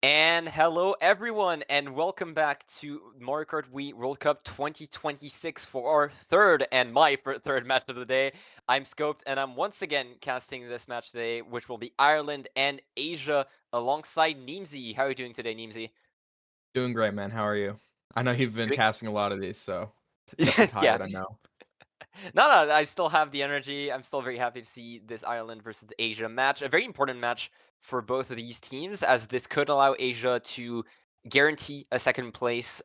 And hello everyone, and welcome back to Mario Kart Wii World Cup 2026 for our third and my third match of the day. I'm Scoped, and I'm once again casting this match today, which will be Ireland and Asia alongside Neemsy. How are you doing today, Neemsy? Doing great, man. How are you? I know you've been Doing casting a lot of these, so definitely yeah. tired, I know. No, I still have the energy. I'm still very happy to see this Ireland versus Asia match. A very important match for both of these teams, as this could allow Asia to guarantee a second place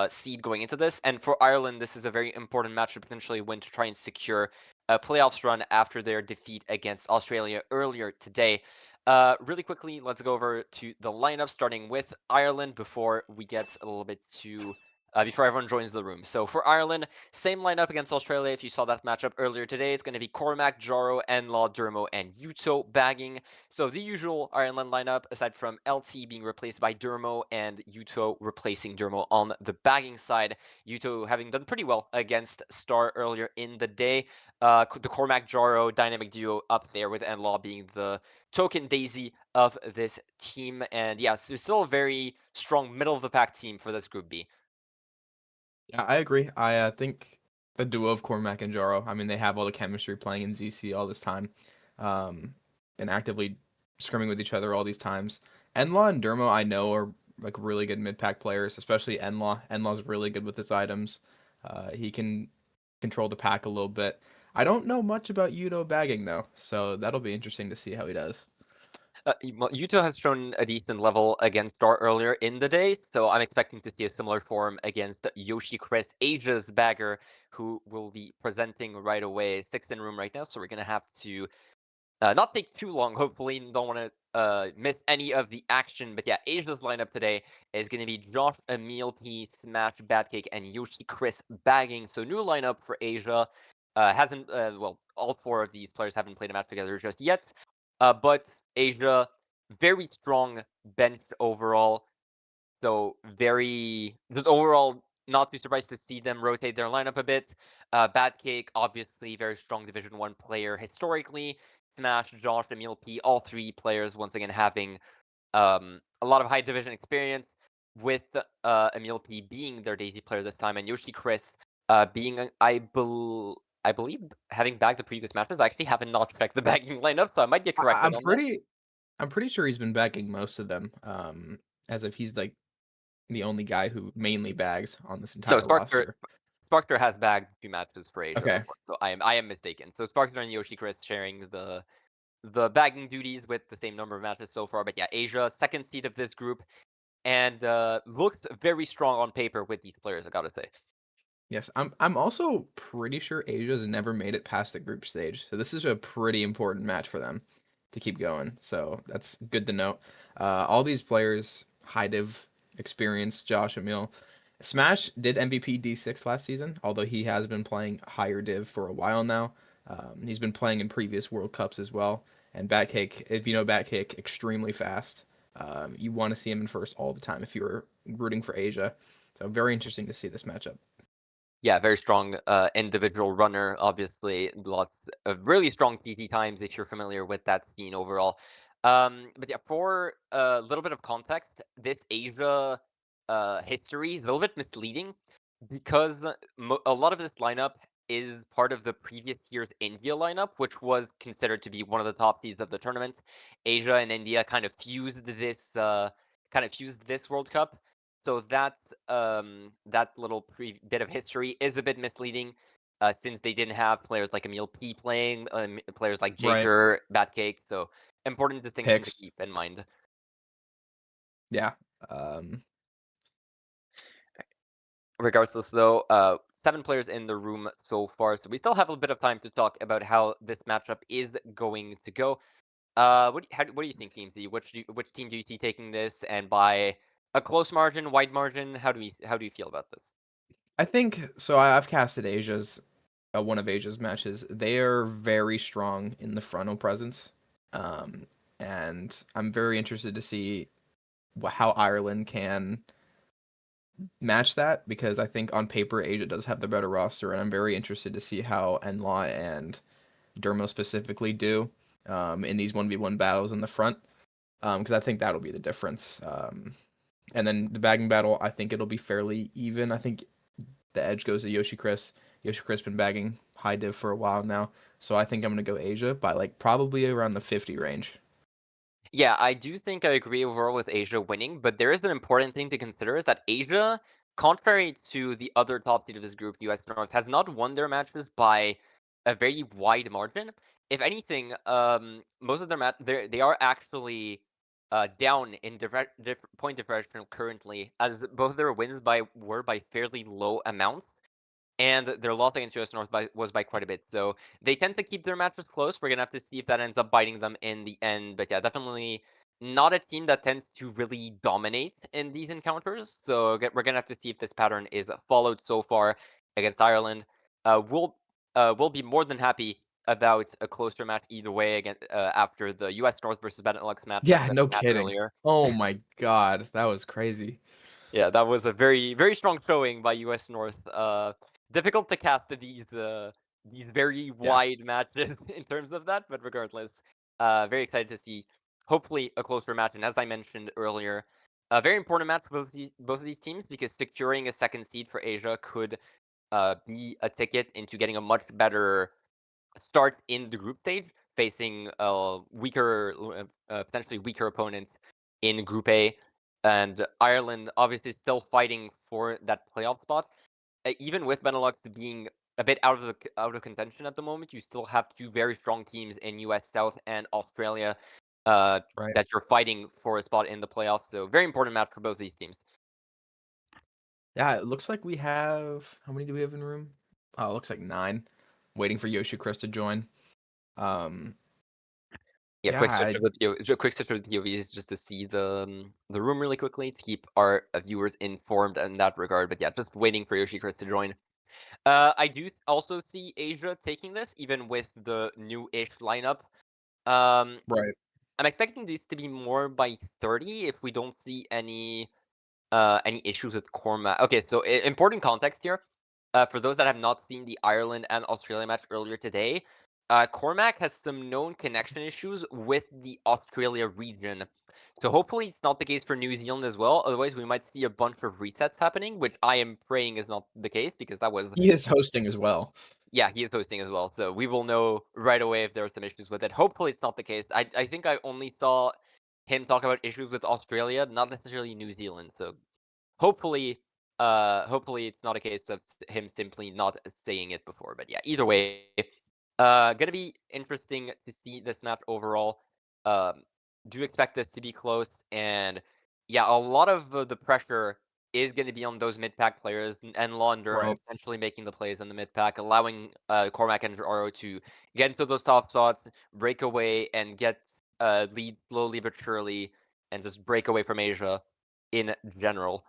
seed going into this. And for Ireland, this is a very important match to potentially win to try and secure a playoffs run after their defeat against Australia earlier today. Really quickly, let's go over to the lineup, starting with Ireland before we get a little bit to before everyone joins the room. So for Ireland, same lineup against Australia. If you saw that matchup earlier today, it's going to be Cormac, Jaro, Enlaw, Dermo, and Yuto bagging. So the usual Ireland lineup, aside from LT being replaced by Dermo and Yuto replacing Dermo on the bagging side. Yuto having done pretty well against Star earlier in the day. The Cormac Jaro dynamic duo up there with Enlaw being the token daisy of this team. And yes, it's still a very strong middle of the pack team for this Group B. Yeah, I agree. I think the duo of Cormac and Jaro, I mean, they have all the chemistry playing in ZC all this time, um, and actively scrimming with each other all these times. Enlaw and Dermo, I know, are like really good mid-pack players, especially Enlaw. Enlaw's really good with his items. He can control the pack a little bit. I don't know much about Yuto bagging though, so that'll be interesting to see how he does. Well, Yuto has shown a decent level against Star earlier in the day, so I'm expecting to see a similar form against Yoshi Chris, Asia's bagger, who will be presenting right away. Sixth in room right now, so we're gonna have to not take too long. Hopefully, don't want to miss any of the action. But yeah, Asia's lineup today is gonna be Josh, Emil P, Smash, Badcake, and Yoshi Chris bagging. So new lineup for Asia. Hasn't well, all four of these players haven't played a match together just yet. But Asia, very strong bench overall. So very, just overall, not too surprised to see them rotate their lineup a bit. Bad Cake, obviously, very strong Division One player historically. Smash, Josh, Emil P, all three players once again having a lot of high division experience. With Emil P being their Daisy player this time, and Yoshi Chris being, I believe, having bagged the previous matches. I actually haven't not checked the bagging lineup, so I might get I- corrected I'm on that. pretty I'm pretty sure he's been bagging most of them, as if he's like the only guy who mainly bags on this No, entire roster. Sparkster has bagged 2 matches for Asia Okay. before, so I am mistaken. So Sparkster and Yoshi Chris sharing the bagging duties with the same number of matches so far. But yeah, Asia, second seed of this group, and looks very strong on paper with these players, I gotta say. Yes, I'm also pretty sure Asia's never made it past the group stage. So this is a pretty important match for them to keep going. So that's good to know. All these players, high div experience, Josh Emil. Smash did MVP D6 last season, although he has been playing higher div for a while now. He's been playing in previous World Cups as well. And Batcake, if you know Batcake, extremely fast. You want to see him in first all the time if you're rooting for Asia. So very interesting to see this matchup. Yeah, very strong individual runner, obviously. Lots of really strong TT times if you're familiar with that scene overall. But yeah, for a little bit of context, this Asia history is a little bit misleading because a lot of this lineup is part of the previous year's India lineup, which was considered to be one of the top seeds of the tournament. Asia and India kind of fused this World Cup. So that little bit of history is a bit misleading, since they didn't have players like Emil P playing, players like Right. Jater, Batcake. So important distinction to Picks. keep in mind. Yeah. Um, Regardless, though, 7 players in the room so far, so we still have a bit of time to talk about how this matchup is going to go. What do you think, Team Z? Which team do you see taking this, and by a close margin, wide margin? How do you feel about this? I think so. I've casted Asia's one of Asia's matches. They are very strong in the frontal presence, um, and I'm very interested to see how Ireland can match that because I think on paper Asia does have the better roster, and I'm very interested to see how Enlaw and Dermo specifically do in these 1v1 battles in the front. because I think that'll be the difference. And then the bagging battle, I think it'll be fairly even. I think the edge goes to Yoshi Chris. Yoshi Chris been bagging high div for a while now, so I think I'm gonna go Asia by like probably around the 50 range. Yeah, I do think I agree overall with Asia winning, but there is an important thing to consider is that Asia, contrary to the other top seed of this group, US North, has not won their matches by a very wide margin. If anything, most of their they are actually down in point differential currently, as both their wins were by fairly low amounts. And their loss against US North was by quite a bit. So they tend to keep their matches close. We're gonna have to see if that ends up biting them in the end. But yeah, definitely not a team that tends to really dominate in these encounters. So we're gonna have to see if this pattern is followed so far against Ireland. We'll be more than happy about a closer match either way again after the US North versus Benelux match Yeah, that no we had kidding. earlier. Oh my god, that was crazy. Yeah, that was a very, very strong showing by US North. Difficult to cast these very Yeah, wide matches in terms of that, but regardless, very excited to see hopefully a closer match. And as I mentioned earlier, a very important match for both of these teams because securing a second seed for Asia could be a ticket into getting a much better start in the group stage, facing potentially weaker opponents in Group A, and Ireland obviously still fighting for that playoff spot. Even with Benelux being a bit out of contention at the moment, you still have two very strong teams in US South and Australia uh, right. that you're fighting for a spot in the playoffs. So very important match for both these teams. Yeah, it looks like we have how many do we have in the room? Oh, it looks like 9. Waiting for Yoshi Chris to join. Um, Yeah, yeah, quick switch with POVs just to see the room really quickly to keep our viewers informed in that regard. But yeah, just waiting for Yoshi Chris to join. I do also see Asia taking this, even with the new-ish lineup. Um, right. I'm expecting these to be more by 30 if we don't see any issues with Cormac. Okay, so important context here. For those that have not seen the Ireland and Australia match earlier today, Cormac has some known connection issues with the Australia region. So hopefully it's not the case for New Zealand as well. Otherwise, we might see a bunch of resets happening, which I am praying is not the case because that was He is hosting as well. yeah, he is hosting as well, so we will know right away if there are some issues with it. Hopefully, it's not the case. I think I only saw him talk about issues with Australia, not necessarily New Zealand. So hopefully, hopefully it's not a case of him simply not saying it before. But yeah, either way, gonna be interesting to see this match overall. Um, do expect this to be close, and yeah, a lot of the pressure is going to be on those mid pack players and Law and Dermo Right. potentially making the plays in the mid pack, allowing Cormac and Aro to get into those top spots, break away, and get lead slowly but surely, and just break away from Asia in general.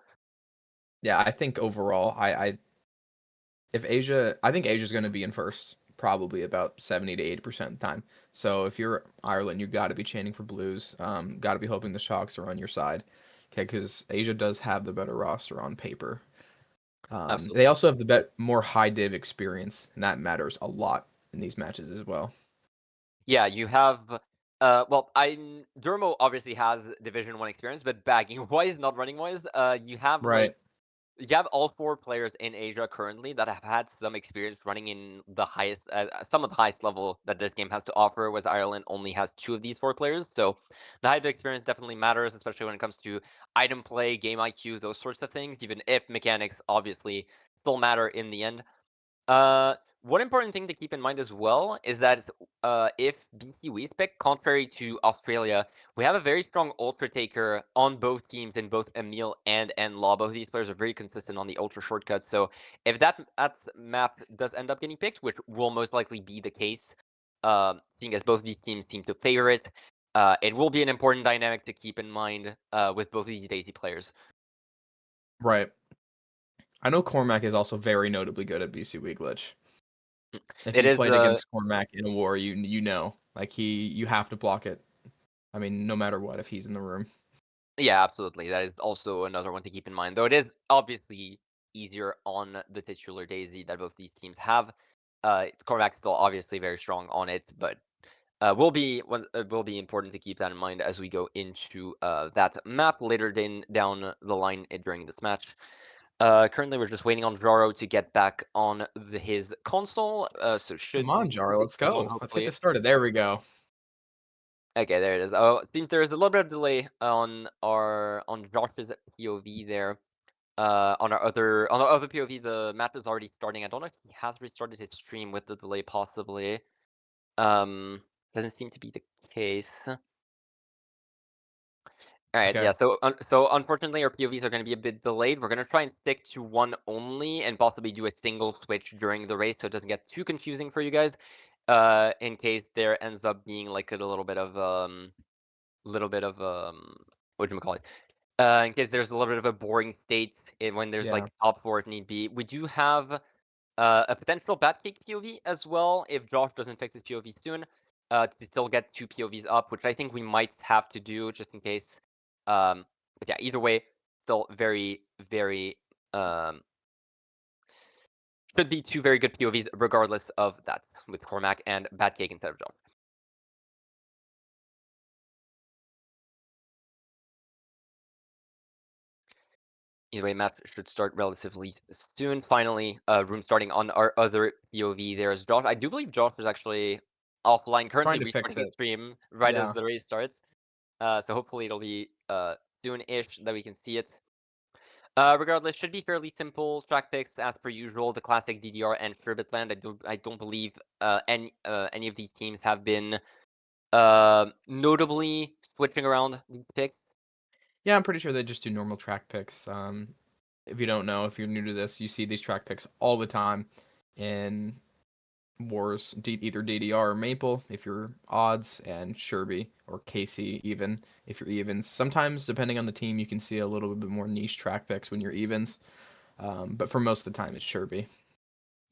Yeah, I think overall, I think Asia's going to be in first probably about 70 to 80% of the time. So if you're Ireland, you got to be chanting for blues. Got to be hoping the Sharks are on your side. Okay, because Asia does have the better roster on paper. They Absolutely. also have the more high div experience, and that matters a lot in these matches as well. Yeah, you have. Well, I Dermo obviously has Division One experience, but bagging wise, not running wise, you have like Right. you have all four players in Asia currently that have had some experience running in the highest, some of the highest level that this game has to offer. Whereas Ireland only has two of these four players, so the high experience definitely matters, especially when it comes to item play, game IQ, those sorts of things. Even if mechanics obviously still matter in the end. Uh, one important thing to keep in mind as well is that if BCWe's pick, contrary to Australia, we have a very strong Ultra Taker on both teams in both Emil and Law. Both of these players are very consistent on the Ultra shortcut. So if that map does end up getting picked, which will most likely be the case, seeing as both of these teams seem to favor it, it will be an important dynamic to keep in mind with both of these Daisy players. Right. I know Cormac is also very notably good at BC Glitch. If It you is played against Cormac in a war, you know, like you have to block it. I mean, no matter what, if he's in the room. Yeah, absolutely. That is also another one to keep in mind, though it is obviously easier on the titular Daisy that both these teams have. Cormac's still obviously very strong on it, but will be important to keep that in mind as we go into that map later down the line during this match. Currently, we're just waiting on Jaro to get back on his console, so Come should on, Jar, let's come on, go. Let's get hopefully. this started. There we go. Okay, there it is. Oh, it seems there is a little bit of delay on Josh's POV there. On our other POV, the match is already starting. I don't know if he has restarted his stream with the delay, possibly. Doesn't seem to be the case. All right, Okay. yeah. So unfortunately, our POVs are going to be a bit delayed. We're going to try and stick to one only, and possibly do a single switch during the race, so it doesn't get too confusing for you guys. In case there ends up being like a little bit of what do you call it? In case there's a little bit of a boring state when there's Yeah. like top four if need be. We do have a potential Batcake POV as well if Josh doesn't fix his POV soon. To still get two POVs up, which I think we might have to do just in case. But yeah, either way, still very, very should be two very good POVs regardless of that with Cormac and Batcake instead of Josh. Either way, match should start relatively soon. Finally, room starting on our other POV. There's Josh. I do believe Josh is actually offline, currently Trying to fix restarting his it. stream right as Yeah. the race starts. So hopefully it'll be soon-ish that we can see it. Regardless, should be fairly simple track picks as per usual. The classic DDR and Sherbetland. I don't believe any of these teams have been notably switching around these picks. Yeah, I'm pretty sure they just do normal track picks. If you don't know, if you're new to this, you see these track picks all the time in Wars, either DDR or Maple if you're odds, and Sherby or KC even if you're evens. Sometimes, depending on the team, you can see a little bit more niche track picks when you're evens. But for most of the time, it's Sherby.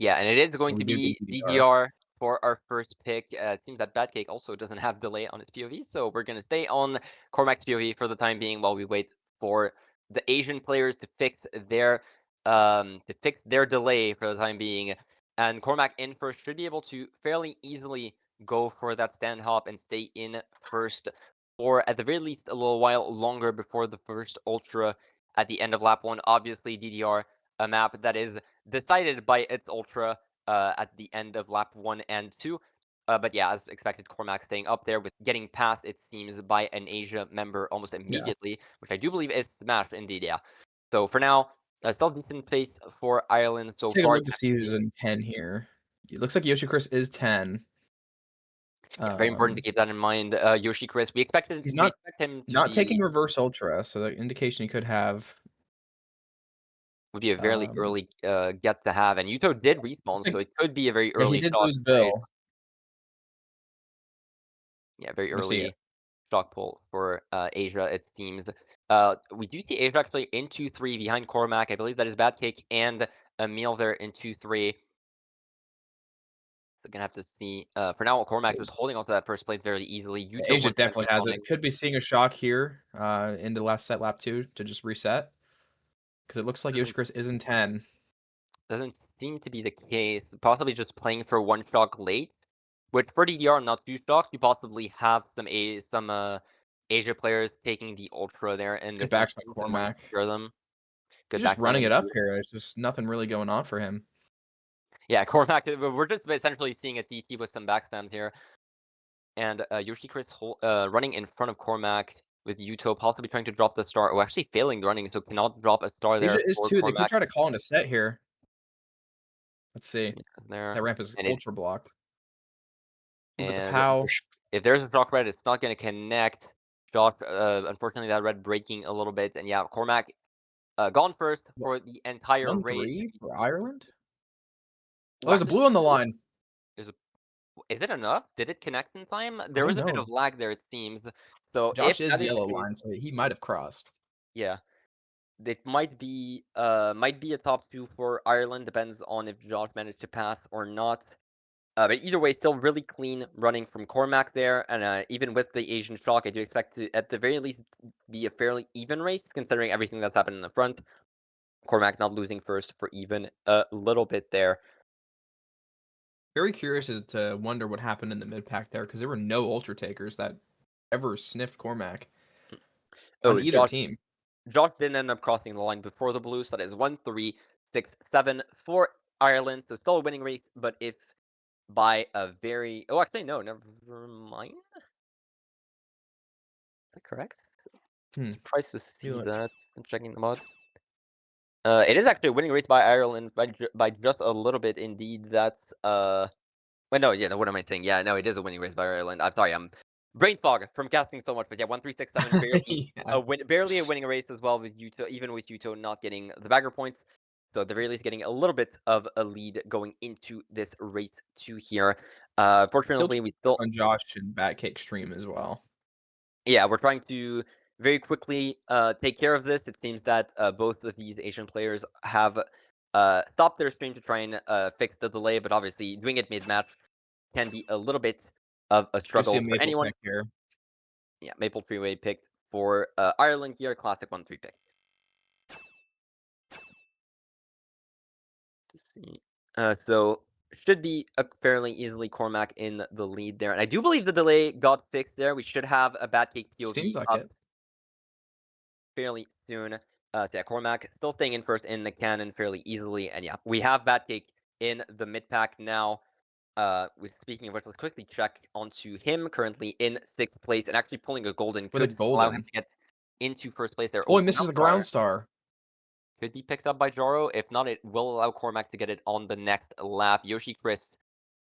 Yeah, and it is going And we to do do be DDR. DDR for our first pick. It seems that Batcake also doesn't have delay on its POV, so we're going to stay on Cormac's POV for the time being while we wait for the Asian players to fix their delay for the time being. And Cormac in first should be able to fairly easily go for that stand hop and stay in first, or at the very least a little while longer before the first ultra at the end of lap one. Obviously, DDR, a map that is decided by its ultra at the end of lap 1 and 2. But yeah, as expected, Cormac staying up there with getting passed, it seems, by an Asia member almost Yeah. immediately, which I do believe is Smash indeed, yeah. So for now, still decent pace for Ireland Let's so take a far. look to see who's in 10 here. It looks like Yoshi Chris is 10. Yeah, very important to Um, keep that in mind. Yoshi Chris, he's we not expect him to not taking be reverse ultra, so that indication he could have. would be a very Um, early get to have, and Yuto did looks respawn, like so it could be a very yeah, he early did shot lose for Asia. Bill. Yeah, very Let me see it. early stock pull for Asia, it seems. We do see Asia actually in 2-3 behind Cormac. I believe that is Bad Cake and Emil there in 2-3. So gonna have to see. For now, Cormac just holding onto that first place very easily. Yuto Asia once again definitely has respawning. it. Could be seeing a shock here into last set lap 2 to just reset because it looks like Yoshi Doesn't Chris is in 10. doesn't seem to be the case. Possibly just playing for one shock late. Which for DDR, not two shocks. You possibly have some Asia players taking the ultra there in Good this backs by instance and wanting Cormac. to secure them. He's Good just back from running it up indeed. here. There's just nothing really going on for him. Yeah, Cormac, we're just essentially seeing a TT with some backspams here. And Yoshi Chris running in front of Cormac with Yuto possibly trying to drop the star. Oh, actually failing the running, so cannot drop a star Asia there is for 2. They could Cormac. try to call in a set here. Let's see. Yeah, there. That ramp is And it ultra blocked. Ooh, but the and POW. if there's a shock red, it's not going to connect. Shock, unfortunately, that red breaking a little bit. And yeah, Cormac gone first What, for the entire race. 1-3 for Ireland? Oh, Well, there's a actually, blue on the line. there's a, is it enough? Did it connect in time? I There don't was a bit know. of lag there, it seems. So if Josh is that is the yellow case, line, so he might have crossed. yeah. It might be a top two for Ireland, depends on if Josh managed to pass or not. But either way, still really clean running from Cormac there, and even with the Asian shock, I do expect to at the very least be a fairly even race, considering everything that's happened in the front. Cormac not losing first for even a little bit there. Very curious as to wonder what happened in the mid pack there because there were no Ultra Takers that ever sniffed Cormac on Oh, either Josh team. Josh didn't end up crossing the line before the Blues, so that is 1-3-6-7 for Ireland. So still a winning race, but if by a very actually no, never mind. Is that correct? Hmm. Surprised to You see look. that. I'm checking the mod. It is actually a winning race by Ireland by just a little bit indeed. That's Wait, no, yeah, no, what am I saying? Yeah, no, it is a winning race by Ireland. I'm sorry, I'm brain fog from casting so much, but yeah, 1-3-6-7, Yeah. barely a winning race as well with Yuto, even with Yuto not getting the bagger points. So at the very least, getting a little bit of a lead going into this race two here. Still Fortunately, we still on Josh and Batcake stream as well. yeah, we're trying to very quickly take care of this. It seems that both of these Asian players have stopped their stream to try and fix the delay, but obviously doing it mid-match can be a little bit of a Do see a struggle for Maple anyone. Tech here. Yeah, Maple Freeway picked for Ireland here, classic 1-3 pick. Let's see. So should be a fairly easily Cormac in the lead there. And I do believe the delay got fixed there. We should have a Batcake Seems POV like up it. fairly soon. So yeah, Cormac still staying in first in the cannon fairly easily. And yeah, we have Batcake in the mid pack now. With speaking of which, let's quickly check onto him currently in sixth place and actually pulling a golden With a could allow him golden. to get into first place there. Oh, Oh, he misses ground the star ground star. could be picked up by Joro. If not, it will allow Cormac to get it on the next lap. Yoshi Chris,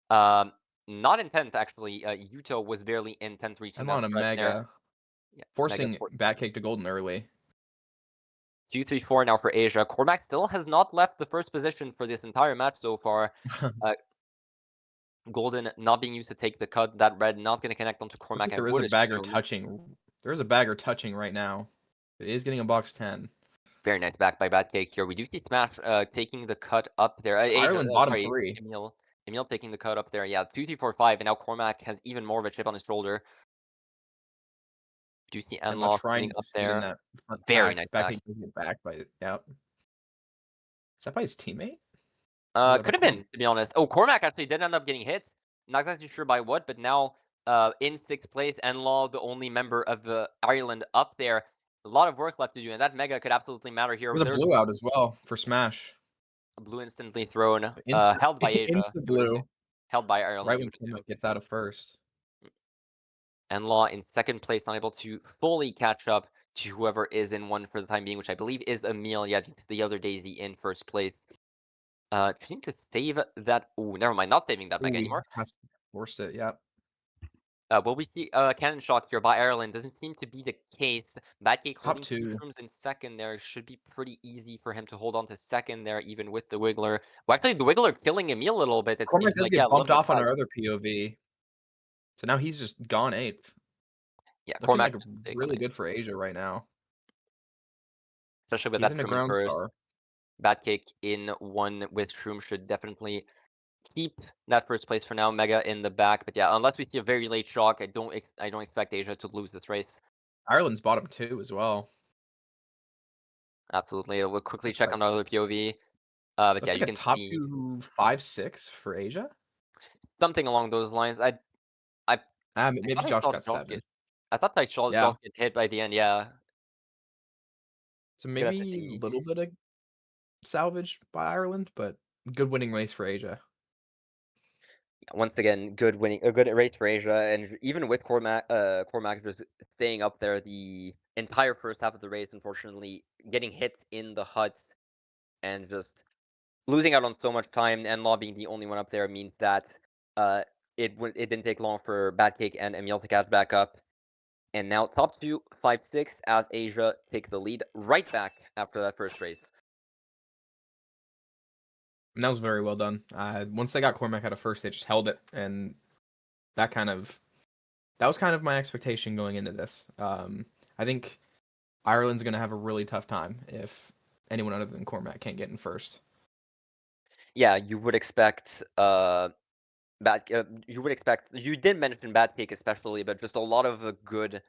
um, not in 10th actually. Yuto was barely in 10th, reaching I'm that on a stretch there. Mega. Yeah, Mega Forcing Batcake to golden early. 2-3-4 now for Asia. Cormac still has not left the first position for this entire match so far. Uh, Golden not being used to take the cut. That red not going to connect onto Looks Cormac, like I there is would a bagger assume. touching. There is a bagger touching right now. It is getting a box 10. Very nice back by Bad Cake here. We do see Smash taking the cut up there. Asia, Ireland bottom sorry, 3. Emil taking the cut up there. Yeah, 2-3-4-5, and now Cormac has even more of a chip on his shoulder. Do see Emma Enlaw trying sitting to up get in there. that front Very pack. nice back. Batcake doesn't get back by. Yep. Is that by his teammate? Or is that by Could have Cormac? been, to be honest. Oh, Cormac actually did end up getting hit. Not exactly sure by what, but now in sixth place, Enlaw, the only member of the Ireland up there. A lot of work left to do, and that Mega could absolutely matter here. There's a There's blue out as well for Smash. a blue instantly thrown, Insta, held by Asia, insta you would assume. blue. Held by Right Ireland, you when would assume. Cormac gets out of first. Enlaw in second place, not able to fully catch up to whoever is in one for the time being, which I believe is Emil. Yeah, the other Daisy in first place. Trying to save that. Oh, never mind. Not saving that Mega Ooh, he anymore. has to force it. Yep. Will we see cannon shot here by Ireland? Doesn't seem to be the case. Batcake Top holding two 2. shrooms in second there. Should be pretty easy for him to hold on to second there, even with the Wiggler. Well, actually, the Wiggler killing Emil a little bit. It Cormac seems does like, yeah, get a little bumped bit off on sad. our other POV. So now he's just gone 8th. Yeah, Looking Cormac like should stay really going, good for Asia right now. especially with He's that in a shroom in ground first. star. Batcake in one with shroom should definitely keep that first place for now. Mega in the back, but yeah, unless we see a very late shock, I don't expect Asia to lose this race. Ireland's bottom 2 as well. Absolutely. We'll This quickly looks check like on our other POV. But yeah, looks you like a can top see 2 5-6 for Asia. something along those lines. I I Maybe thought I Josh saw got Josh 7. get I thought I saw Yeah. Josh get hit by the end, yeah. So Gonna have to maybe a see. little bit of salvage by Ireland, but good winning race for Asia. Once again, a good race for Asia, and even with Cormac just staying up there the entire first half of the race, unfortunately, getting hit in the huts and just losing out on so much time, and Law being the only one up there means that uh, it didn't take long for Batcake and Emil to catch back up. And now top 2, 5-6 as Asia take the lead right back after that first race. And that was very well done. Once they got Cormac out of first, they just held it, and that was kind of my expectation going into this. I think Ireland's going to have a really tough time if anyone other than Cormac can't get in first. Yeah, you would expect you did mention Bad Cake especially, but just a lot of good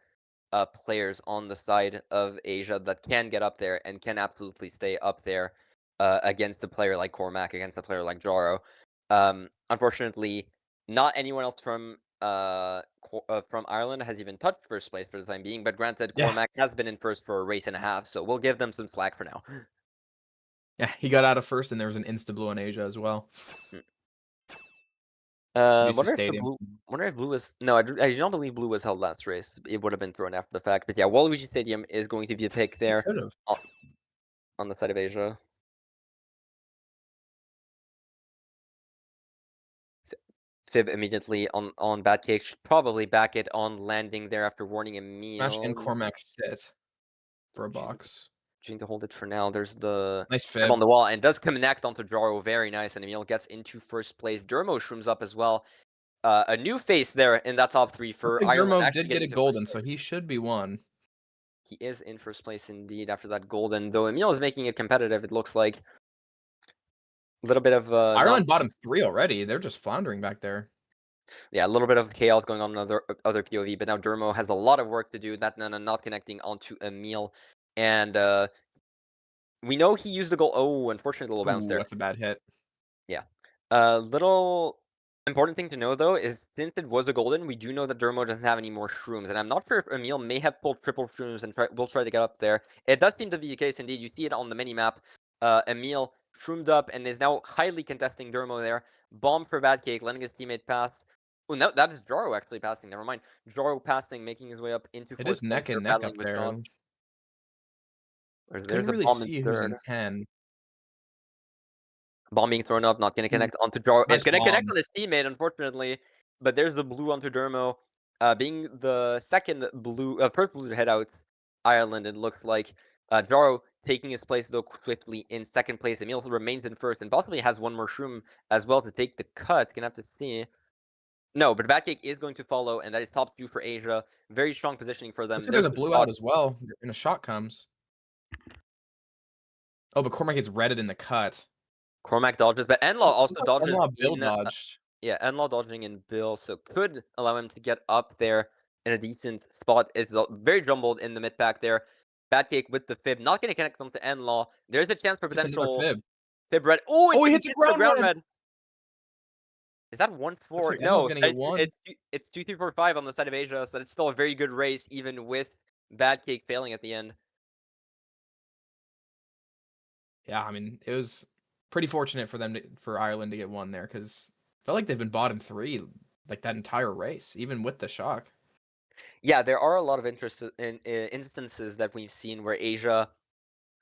players on the side of Asia that can get up there and can absolutely stay up there against a player like Cormac, against a player like Jaro. Unfortunately, not anyone else from Ireland has even touched first place for the time being, but granted, Yeah. Cormac has been in first for a race and a half, so we'll give them some slack for now. Yeah, he got out of first, and there was an insta-blue in Asia as well. Mm. UC Wonder if the Stadium. blue wonder if blue was no, I don't believe blue was held last race. It would have been thrown after the fact, but yeah, Waluigi Stadium is going to be a pick He there could have. o on the side of Asia. S Fib immediately on bad cake, should probably back it on landing there after warning a Smash and meal. Cormac sit for a box. Choosing to hold it for now. There's the Nice Fib fib. on the wall and does connect onto Jaro. Very nice. And Emil gets into first place. Dermo shrooms up as well. A new face there in that top three Looks for like Ireland Dermo actually did get getting a to first golden, so place. he should be one. He is in first place indeed after that golden. Though Emil is making it competitive, it looks like. A little bit of Ireland bottom 3 already. They're just floundering back there. yeah, a little bit of chaos going on in other POV, but now Dermo has a lot of work to do. That Nana not connecting onto Emil. And we know he used the goal. Oh, unfortunately, a little bounce Ooh, there. that's a bad hit. Yeah. A little important thing to know though is since it was a golden, we do know that Dermo doesn't have any more shrooms, and I'm not sure if Emil may have pulled triple shrooms and will try to get up there. It does seem to be the case indeed. You see it on the mini map. Emil shroomed up and is now highly contesting Dermo there. Bomb for Bad Cake, letting his teammate pass. Oh no, that is Jaro actually passing. Never mind. Jaro passing, making his way up into It is fourth place. neck They're and neck battling up with there. Dodge. There's Couldn't a really bomb in see who's third. in 10. Bomb being thrown up, not gonna Ooh, connect onto Jaro. It's nice gonna connect bomb. on his teammate, unfortunately, but there's the blue onto Dermo. Being the second blue, first blue to head out Ireland, it looks like. Jaro taking his place though swiftly in second place. Emil remains in first and possibly has one more shroom as well to take the cut. Gonna have to see. No, but Batcake is going to follow, and that is top two for Asia. Very strong positioning for Looks them. like there's There's a the blue out spot. as well, and a shot comes. Oh, but Cormac gets redded in the cut. Cormac dodges, but Enlaw Looks also like dodges Enlaw Bill in. dodged. Yeah, Enlaw dodging in Bill, so could allow him to get up there in a decent spot. It's very jumbled in the mid pack there. Batcake with the fib, not going to connect them to Enlaw. There's a chance for Gets another potential fib. fib red. Oh, Oh, he he hits a gets the ground ground red! red. Is that one Looks four? like Enlaw's No, gonna get one. it's 2, 3, 4, 5 on the side of Asia, so it's still a very good race, even with Batcake failing at the end. Yeah, I mean, it was pretty fortunate for them for Ireland to get one there, because I felt like they've been bottom 3, like, that entire race, even with the shock. Yeah, there are a lot of instances that we've seen where Asia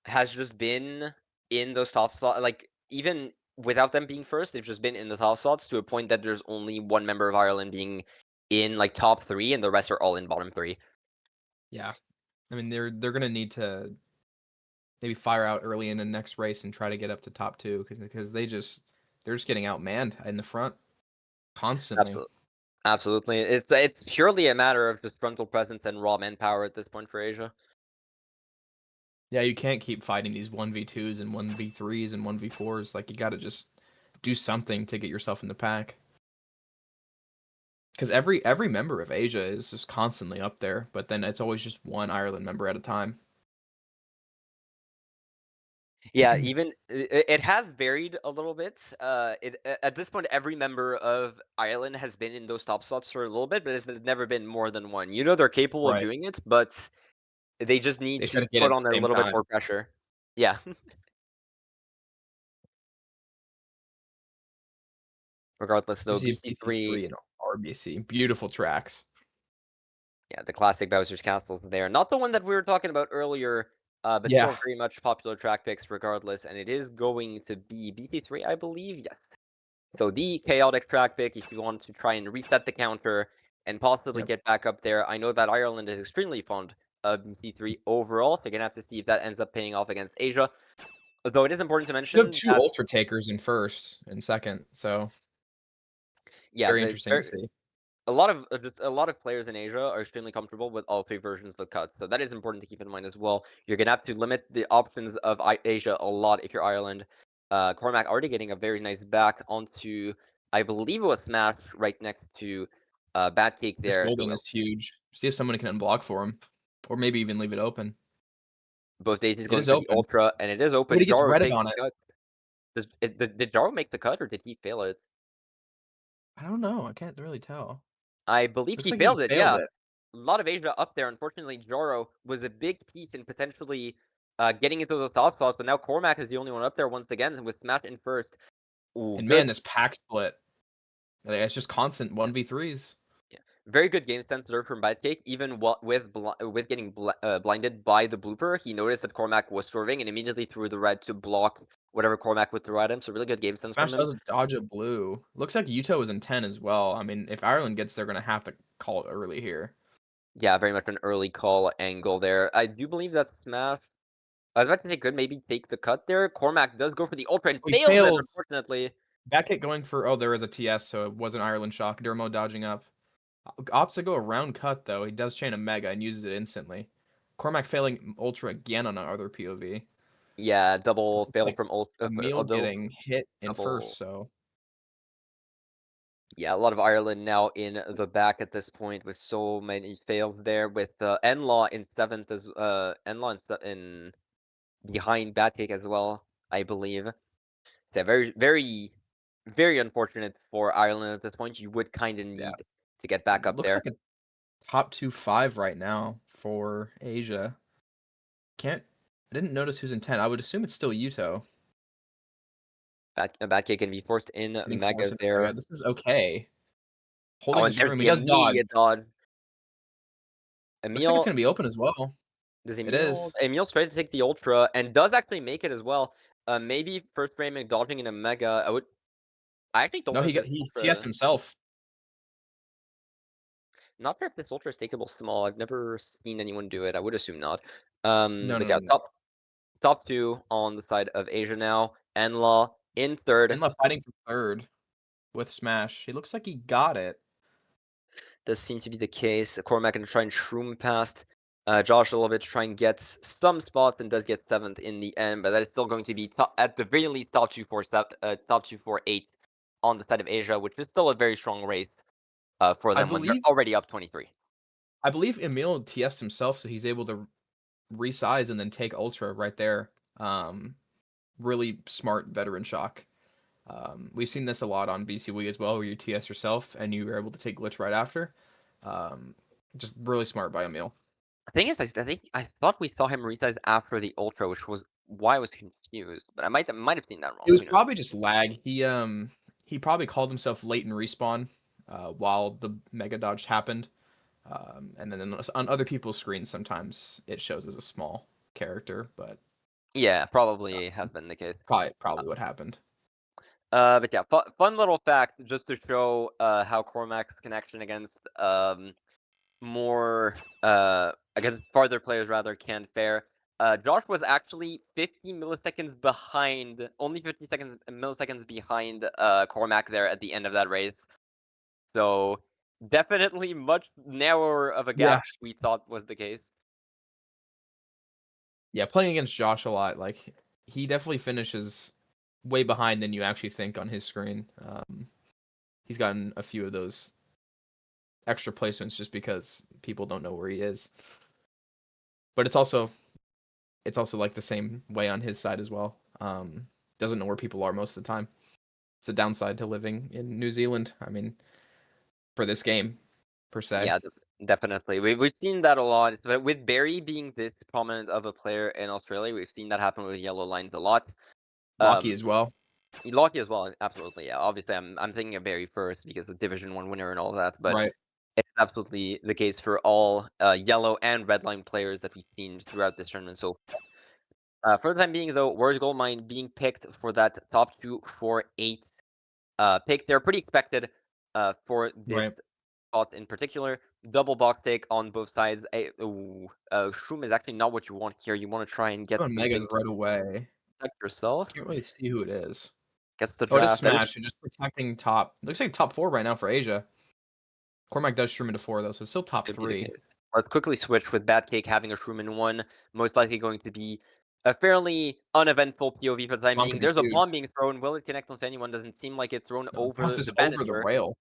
has just been in those top slots, like, even without them being first, they've just been in the top slots to a point that there's only one member of Ireland being in, like, top 3, and the rest are all in bottom 3. Yeah. I mean, they're gonna need to maybe fire out early in the next race and try to get up to top 2, because they're just getting outmanned in the front constantly. Absolutely. Absolutely. It's purely a matter of just frontal presence and raw manpower at this point for Asia. Yeah, you can't keep fighting these 1v2s and 1v3s and 1v4s. Like, you gotta just do something to get yourself in the pack. Because every member of Asia is just constantly up there, but then it's always just one Ireland member at a time. Yeah, even it has varied a little bit. At this point, every member of Ireland has been in those top slots for a little bit, but it's never been more than one. You know they're capable of Right. doing it, but they just need They try to to get it put at on the a same little bit time. more pressure. Yeah. Regardless, You though, see BC3, BC3 and RBC. Beautiful tracks. yeah, the classic Bowser's Castles there. Not the one that we were talking about earlier, but Yeah. still very much popular track picks regardless. And it is going to be BC3, I believe. Yes. So the chaotic track pick, if you want to try and reset the counter and possibly Yep. get back up there. I know that Ireland is extremely fond of BC3 overall, so you're gonna have to see if that ends up paying off against Asia. Though it is important to You have mention 2 that, Ultra Takers in first and second, so yeah, very interesting to see. a lot of players in Asia are extremely comfortable with all three versions of cuts, so that is important to keep in mind as well. You're gonna have to limit the options of Asia a lot if you're Ireland. Cormac already getting a very nice back onto, I believe it was Smash right next to Bad Cake This there. So golden is huge. See if someone can unblock for him, or maybe even leave it open. both days It going is for the open. Ultra, and it is But open. he gets Jaro redded takes on the it. cut. Did Jaro make the cut, or did he fail it? I don't know. I can't really tell. I believe Looks he like he failed it, failed yeah. it. A lot of Asia up there. Unfortunately, Joro was a big piece in potentially getting into those top spots, but now Cormac is the only one up there once again, and with Smash in first. Ooh, And man, good. this pack split, like, it's just constant Yeah, 1v3s. yeah. Very good game sense there from Badcake. Even with getting blinded by the blooper, he noticed that Cormac was swerving and immediately threw the red to block whatever Cormac would throw at him. So really good game sense from Smash him. does dodge a blue. Looks like Yuto was in 10 as well. I mean, if Ireland gets, they're gonna have to call it early here. Yeah, very much an early call angle there. I do believe that Smash. I was about to say could maybe take the cut there. Cormac does go for the ultra and Oh, he fails it, fails. unfortunately. Back hit going for, oh, there is a TS, so it wasn't Ireland shock. Dermo dodging up. Opts to go around cut though. He does chain a mega and uses it instantly. Cormac failing ultra again on our other POV. Yeah, double Looks fail like from ultra. Emil getting hit in first, Double. so Yeah, a lot of Ireland now in the back at this point with so many fails there. With Enlaw in seventh as Enlaw in behind Batcake as well, I believe. Yeah, very unfortunate for Ireland at this point. You would kind of yeah. need to get back up Looks there. like a top 2-5 right now for Asia. Can't I didn't notice who's in 10. I would assume it's still Yuto Batcake can be forced in getting forced Mega into there. mega. This is okay. Oh, Holding and his there's room. He the does dodge. immediate dodge. Looks like it's Emil gonna be open as well. does It Emil is. Emil's trying to take the ultra and does actually make it as well. Maybe first framing dodging in a Mega. I actually don't No, know if this he TS'd ultra. himself. Not sure if this ultra is takeable small. I've never seen anyone do it. I would assume not. No, But no, yeah, no, no. top two on the side of Asia now. Enlaw in third. Enla fighting for third with Smash. He looks like he got it. Does seem to be the case. Cormac gonna try and shroom past Josh a little bit to try and get some spots and does get seventh in the end, but that is still going to be top, at the very least top 248 on the side of Asia, which is still a very strong race for I them when they're believe already up 23. I believe Emil TS'd himself, so he's able to resize and then take Ultra right there. Really smart veteran shock. We've seen this a lot on BCWii as well, where you TS yourself and you were able to take glitch right after. Um, just really smart by Emil. The thing is, I think I thought we saw him resize after the ultra, which was why I was confused. But I might have seen that It wrong. was Who knows? probably just lag. He probably called himself late in respawn while the mega dodge happened. And then on other people's screens, sometimes it shows as a small character, but Yeah, uh, probably has been the case. probably what happened. But yeah, fun little fact just to show how Cormac's connection against more against farther players rather can fare. Josh was actually 50 milliseconds behind, only 50 seconds milliseconds behind Cormac there at the end of that race. So definitely much narrower of a gap Yeah, than we thought was the case. yeah. Playing against Josh a lot, like he definitely finishes way behind than you actually think on his screen. He's gotten a few of those extra placements just because people don't know where he is. But it's also like the same way on his side as well. Doesn't know where people are most of the time. It's a downside to living in New Zealand. I mean, for this game per se. Yeah, definitely. We've seen that a lot. But with Barry being this prominent of a player in Australia, we've seen that happen with Yellow Lines a lot. Locky Um, as well. Lucky as well, absolutely. Yeah, obviously, I'm thinking of Barry first because of Division One winner and all that. But Right. it's absolutely the case for all yellow and red line players that we've seen throughout this tournament. So for the time being, though, Warriors Goldmine being picked for that top 248 pick, they're pretty expected for this Right. spot in particular. Double box take on both sides. Shroom is actually not what you want here. You want to try and get Going Megas something to right away. protect yourself. Can't really see who it is. Gets the Oh, it is draft. That is Smash. They're just protecting top. Looks like top 4 right now for Asia. Cormac does shroom into 4 though, so it's still top could be the 3. case. Let's quickly switch with Bad Cake having a shroom in one. Most likely going to be a fairly uneventful POV for the time Bonk being. into There's a huge. bomb being thrown. Will it connect onto anyone? Doesn't seem like it's thrown No, it over bounces the over the banister. rail.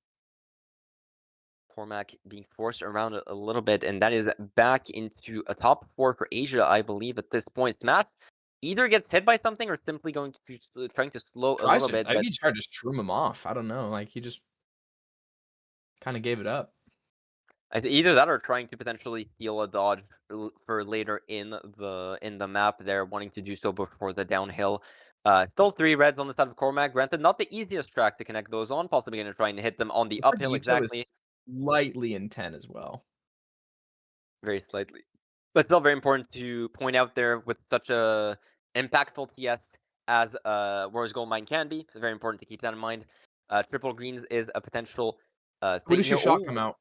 Cormac being forced around a little bit, and that is back into a top 4 for Asia, I believe, at this point. Smash either gets hit by something or simply going to trying to slow a Tries little to. bit, I think but he tried to shroom him off. I don't know. Like he just kind of gave it up. Either that or trying to potentially steal a dodge for later in the map. They're wanting to do so before the downhill. Still 3 reds on the side of Cormac. Granted, not the easiest track to connect those on. Possibly going to try and hit them on the Looks like uphill Yuto exactly. is slightly in 10 as well. Very slightly. But still very important to point out there with such a impactful TS as Warriors Gold Mine can be. It's very important to keep that in mind. Triple greens is a potential Who thing does here. your shot Oh, come out?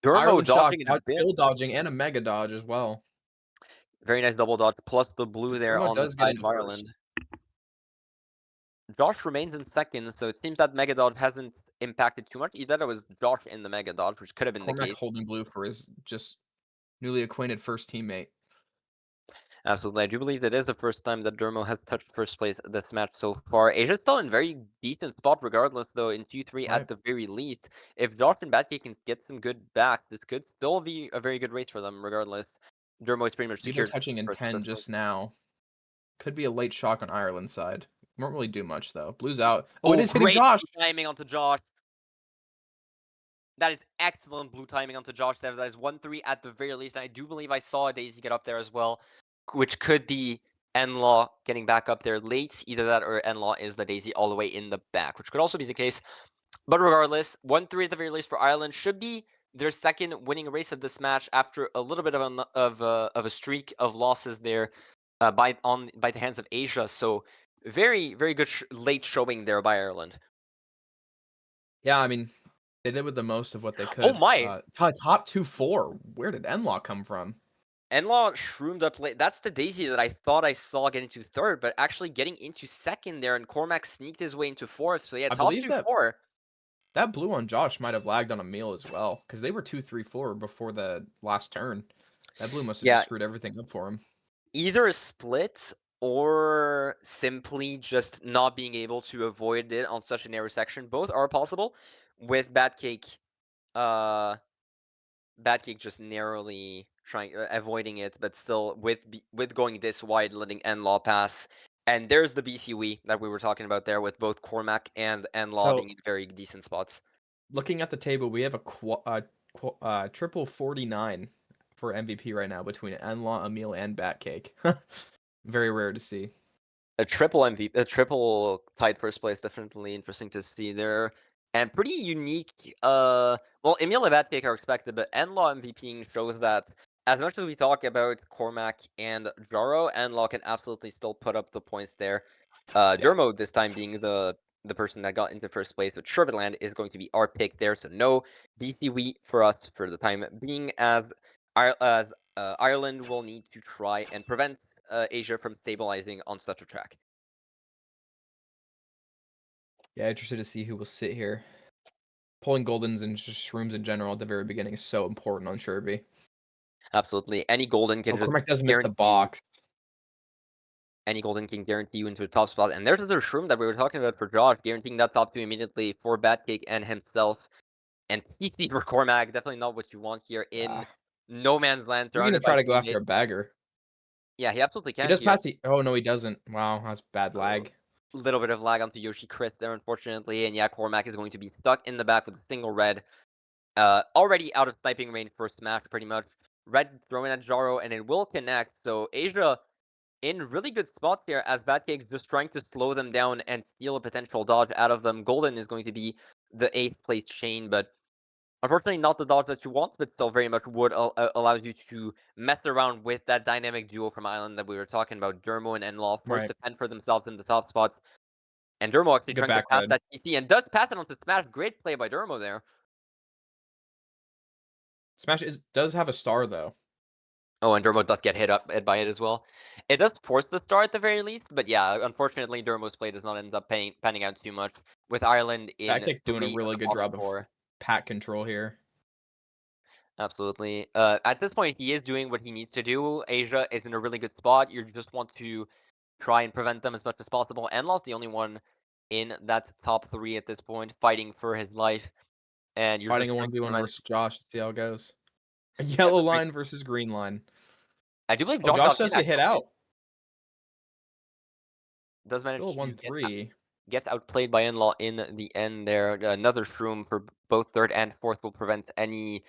Dermo Ireland shock, dodging it a bit. kill dodging, and a mega dodge as well. Very nice double dodge, plus the So blue there Dermo on the does get side of into Ireland. first. Josh remains in second, so it seems that Mega Dodge hasn't impacted too much. Either it was Josh in the Mega Dodge, which could have been the Cormac case. holding blue for his just newly acquainted first teammate. Absolutely. I do believe it is the first time that Dermo has touched first place this match so far. Asia's still in very decent spot regardless, though, in Q3 Right. at the very least. If Josh and Batcake can get some good back, this could still be a very good race for them regardless. Dermo is pretty much Either secured touching in first 10 place. just now. Could be a late shock on Ireland's side. Won't really do much though. Blue's out. Oh, it Oh, is hitting great Josh! timing onto Josh. That is excellent blue timing onto Josh there. That is 1-3 at the very least. And I do believe I saw a Daisy get up there as well, which could be Enlaw getting back up there late. Either that or Enlaw is the Daisy all the way in the back, which could also be the case. But regardless, 1-3 at the very least for Ireland should be their second winning race of this match after a little bit of a streak of losses there by the hands of Asia. So very very good late showing there by Ireland. Yeah, I mean, they did with the most of what they Oh could. my! Top 2-4. Where did Enlock come from? Enlaw shroomed up late. That's the Daisy that I thought I saw get into third, but actually getting into second there, and Cormac sneaked his way into fourth. So yeah, I top believe two, that four. that blue on Josh might have lagged on a meal as well, because they were 2-3-4 before the last turn. That blue must have just Yeah, screwed everything up for him. either a split or simply just not being able to avoid it on such a narrow section. Both are possible. With uh, Batcake just narrowly trying avoiding it, but still with going this wide, letting Enlaw pass. And there's the BCWE that we were talking about there, with both Cormac and Enlaw So, being in very decent spots. looking at the table, we have a triple 49 for MVP right now between Enlaw, Emil, and Batcake. Very rare to see. A triple MVP, a triple tied first place, definitely interesting to see there. And pretty unique. Well, Emil and Batcake are expected, but Enlaw MVPing shows that as much as we talk about Cormac and Jaro, Enlaw can absolutely still put up the points there. Yeah. Dermo this time being the person that got into first place, but Sherbetland is going to be our pick there. So no BCWE for us for the time being, as Ireland will need to try and prevent Asia from stabilizing on such a track. Yeah, interested to see who will sit here. Pulling Goldens and just Shrooms in general at the very beginning is so important on Sherby. Absolutely, any golden Oh, can just Cormac does miss the guarantee you. box. Any golden can guarantee you into a top spot, and there's another shroom that we were talking about for Josh, guaranteeing that top two immediately for Batcake and himself. And TC for Cormac, definitely not what you want here in Ah, no man's land, you're gonna surrounded by try to go after teammates. a bagger. Yeah, he absolutely He can does here. pass the. Oh no, he doesn't. Wow, that's bad A lag. little bit of lag onto Yoshi Chris there, unfortunately, and yeah, Cormac is going to be stuck in the back with a single red. Already out of sniping range for Smash, pretty much. Red throwing at Jaro, and it will connect. So Asia in really good spots here, as Batcake's just trying to slow them down and steal a potential dodge out of them. Golden is going to be the 8th place chain, but unfortunately not the dodge that you want, but still very much would allows you to mess around with that dynamic duo from Island that we were talking about. Dermo and Enlaw forced Right. to fend for themselves in the top spots. And Dermo actually Good trying to back pass red. that TC and does pass it onto Smash. Great play by Dermo there. Smash does have a star though. Oh, and Dermo does get hit by it as well. It does force the star at the very least, but yeah, unfortunately, Dermo's play does not end up panning out too much, with Ireland in Batkick doing a 3 of really the good bottom job of 4. pack control here. Absolutely. At this point, he is doing what he needs to do. Asia is in a really good spot. You just want to try and prevent them as much as possible. Enlaw's the only one in that top 3 at this point, fighting for his life, and you're Fighting just a trying to 1v1 prevent. versus Josh. See how it goes. A Yeah, yellow line versus green line. I do believe Oh, Josh Josh got in does get hit actually. out. Does Still a manage to get that. 1-3. gets outplayed by In-Law in the end there. Another Shroom for both third and fourth will prevent any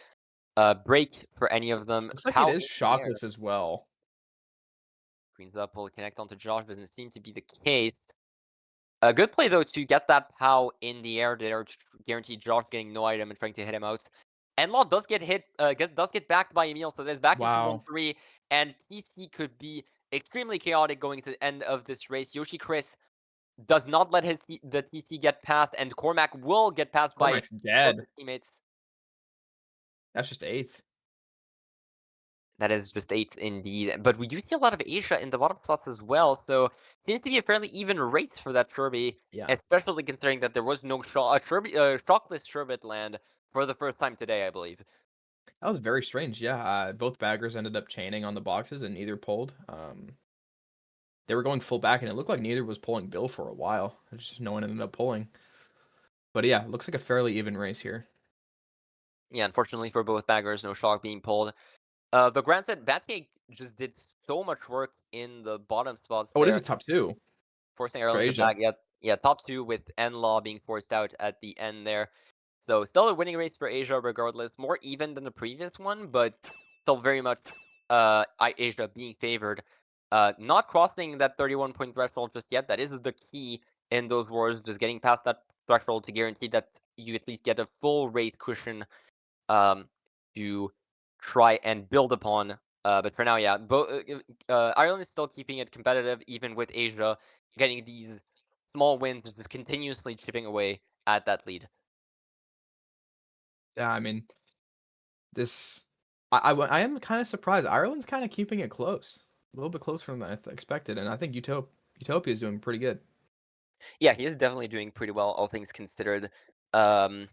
break for any of them. Looks like it Pow is in the air. shockless as well. Greens up will connect onto Josh, doesn't seem to be the case. A good play though to get that POW in the air there, guarantee Josh getting no item and trying to hit him out. Enlaw does get hit, does get backed by Emil, so there's back into Wow. 1-3, and TC could be extremely chaotic going to the end of this race. Yoshi Chris does not let the TC get past, and Cormac will get passed by Cormac's both dead. his teammates. That's just 8th. That is just 8 indeed. But we do see a lot of Asia in the bottom slots as well, so seems to be a fairly even race for that Sherby, Yeah. especially considering that there was no shockless Sherbet land for the first time today, I believe. That was very strange. Yeah, both baggers ended up chaining on the boxes and neither pulled. They were going full back and it looked like neither was pulling Bill for a while. Just no one ended up pulling. But yeah, it looks like a fairly even race here. Yeah, unfortunately for both baggers, no shock being pulled. But granted, Batcake just did so much work in the bottom spots Oh, it is a there, top 2 forcing for Ireland to Asia. back. Yeah, top 2 with Enlaw being forced out at the end there. So still a winning race for Asia regardless. More even than the previous one, but still very much Asia being favored. Not crossing that 31-point threshold just yet. That is the key in those wars, just getting past that threshold to guarantee that you at least get a full rate cushion um, to try and build upon. But for now, yeah, Ireland is still keeping it competitive, even with Asia getting these small wins, just continuously chipping away at that lead. Yeah, I mean, this I am kind of surprised. Ireland's kind of keeping it close. A little bit closer than I expected, and I think Utopia is doing pretty good. Yeah, he is definitely doing pretty well, all things considered. Um,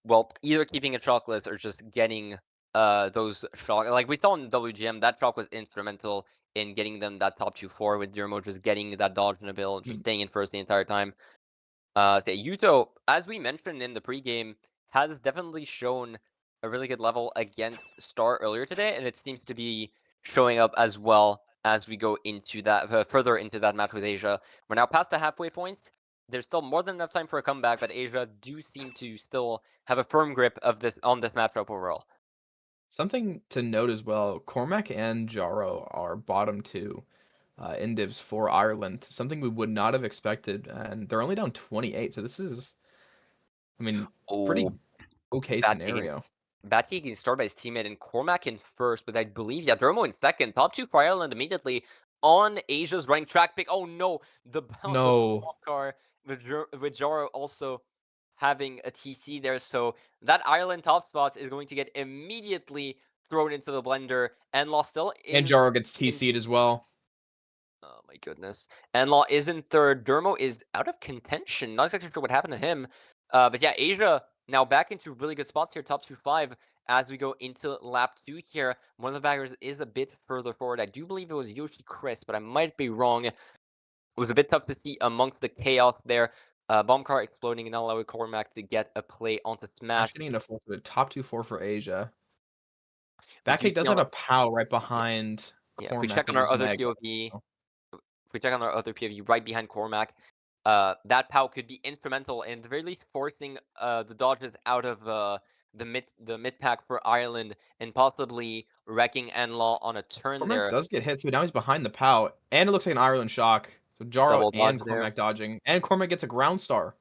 well, either keeping it shockless or just getting those shock. Like we saw in WGM, that shock was instrumental in getting them that top 2-4 with Dermo just getting that dodge in a bill, I just mean, staying in first the entire time. Yuto, as we mentioned in the pregame, has definitely shown a really good level against Star earlier today, and it seems to be showing up as well as we go into that further into that match with Asia. We're now past the halfway point. There's still more than enough time for a comeback, but Asia do seem to still have a firm grip of this on this matchup overall. something to note as well. Cormac and Jaro are bottom 2 in divs for Ireland. Something we would not have expected, and they're only down 28. So this is, I mean, it's Oh, pretty okay bad taking scenario. Batky getting started by his teammate and Cormac in first, but I believe Dermo in second. Top 2 for Ireland immediately on Asia's running track pick. Oh no, the bounce of the No, bomb car with Jaro also having a TC there. So that Ireland top spots is going to get immediately thrown into the blender. And Law still and is Jaro gets in. TC'd as well. Oh my goodness. And Law is in third. Dermo is out of contention. Not exactly sure what happened to him. But yeah, Asia now back into really good spots here, top 2-5 as we go into lap 2 here. One of the baggers is a bit further forward. I do believe it was Yoshi Chris, but I might be wrong. It was a bit tough to see amongst the chaos there. Bomb car exploding and not allowing Cormac to get a play onto Ash Smash. getting into fourth with top 2-4 for Asia. We do Backcake does see have on a POW right yeah, behind yeah. If we check Cormac on in our his other Mega. POV, if we check on our other POV right behind Cormac, that POW could be instrumental in the very least forcing the Dodgers out of the mid pack for Ireland and possibly wrecking Enlaw on a turn Cormac there. does get hit, so now he's behind the POW, and it looks like an Ireland shock. So Jaro Double dodge and there. Cormac dodging, and Cormac gets a ground star.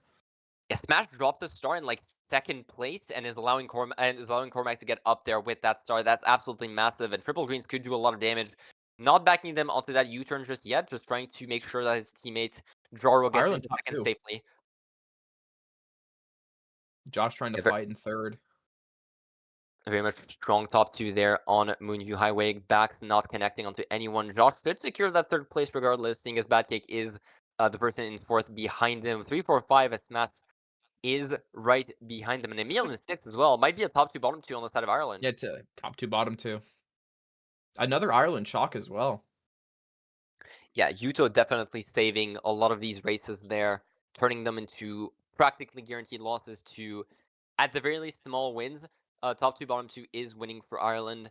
Yeah, Smash dropped the star in like second place and is allowing Cormac to get up there with that star. That's absolutely massive, and Triple Greens could do a lot of damage. Not backing them onto that U-turn just yet, just trying to make sure that his teammates Jaro gets Ireland into top second 2. safely. Josh trying to Yeah, fight in third. very much strong top 2 there on Moonview Highway. Backs not connecting onto anyone. Josh should secure that third place regardless, seeing as Badcake is the person in fourth behind him. 3, 4, 5 as Smash is right behind them. And Looks Emil like, in sixth as well. Might be a top 2, bottom 2 on the side of Ireland. yeah, it's top 2, bottom 2. Another Ireland shock as well. Yeah, Yuto definitely saving a lot of these races there, turning them into practically guaranteed losses to, at the very least, small wins. Top 2, bottom 2 is winning for Ireland,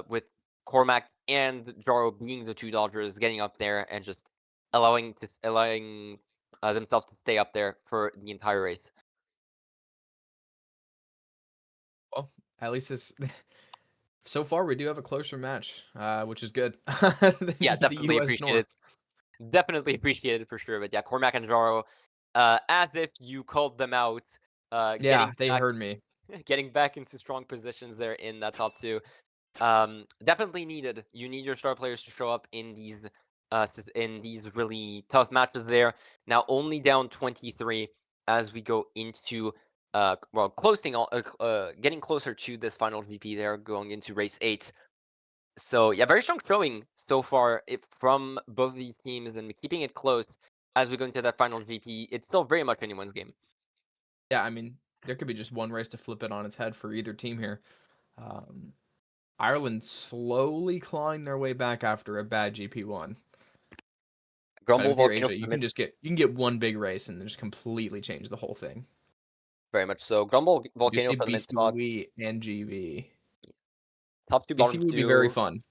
with Cormac and Jaro being the two Dodgers getting up there and just allowing themselves to stay up there for the entire race. Well, at least this so far we do have a closer match, which is good than Yeah, the definitely US appreciate North. it. Definitely appreciate it for sure. But yeah, Cormac and Jaro, as if you called them out, Yeah, getting they back heard me. getting back into strong positions there in that top two. Definitely needed. You need your star players to show up in these really tough matches there. Now only down 23 as we go into well getting closer to this final VP there, going into race 8. So yeah, very strong showing so far from both these teams and keeping it close as we go into that final VP. It's still very much anyone's game. Yeah, I mean, there could be just one race to flip it on its head for either team here. Um, Ireland slowly clawing their way back after a bad GP1. But Grumble if you're Volcano Asia, from the you mid, can get one big race and then just completely change the whole thing. very much so. Grumble I do Volcano see for the mid spot. BCWE and GB. Top two, bottom BCWE would be very two. fun.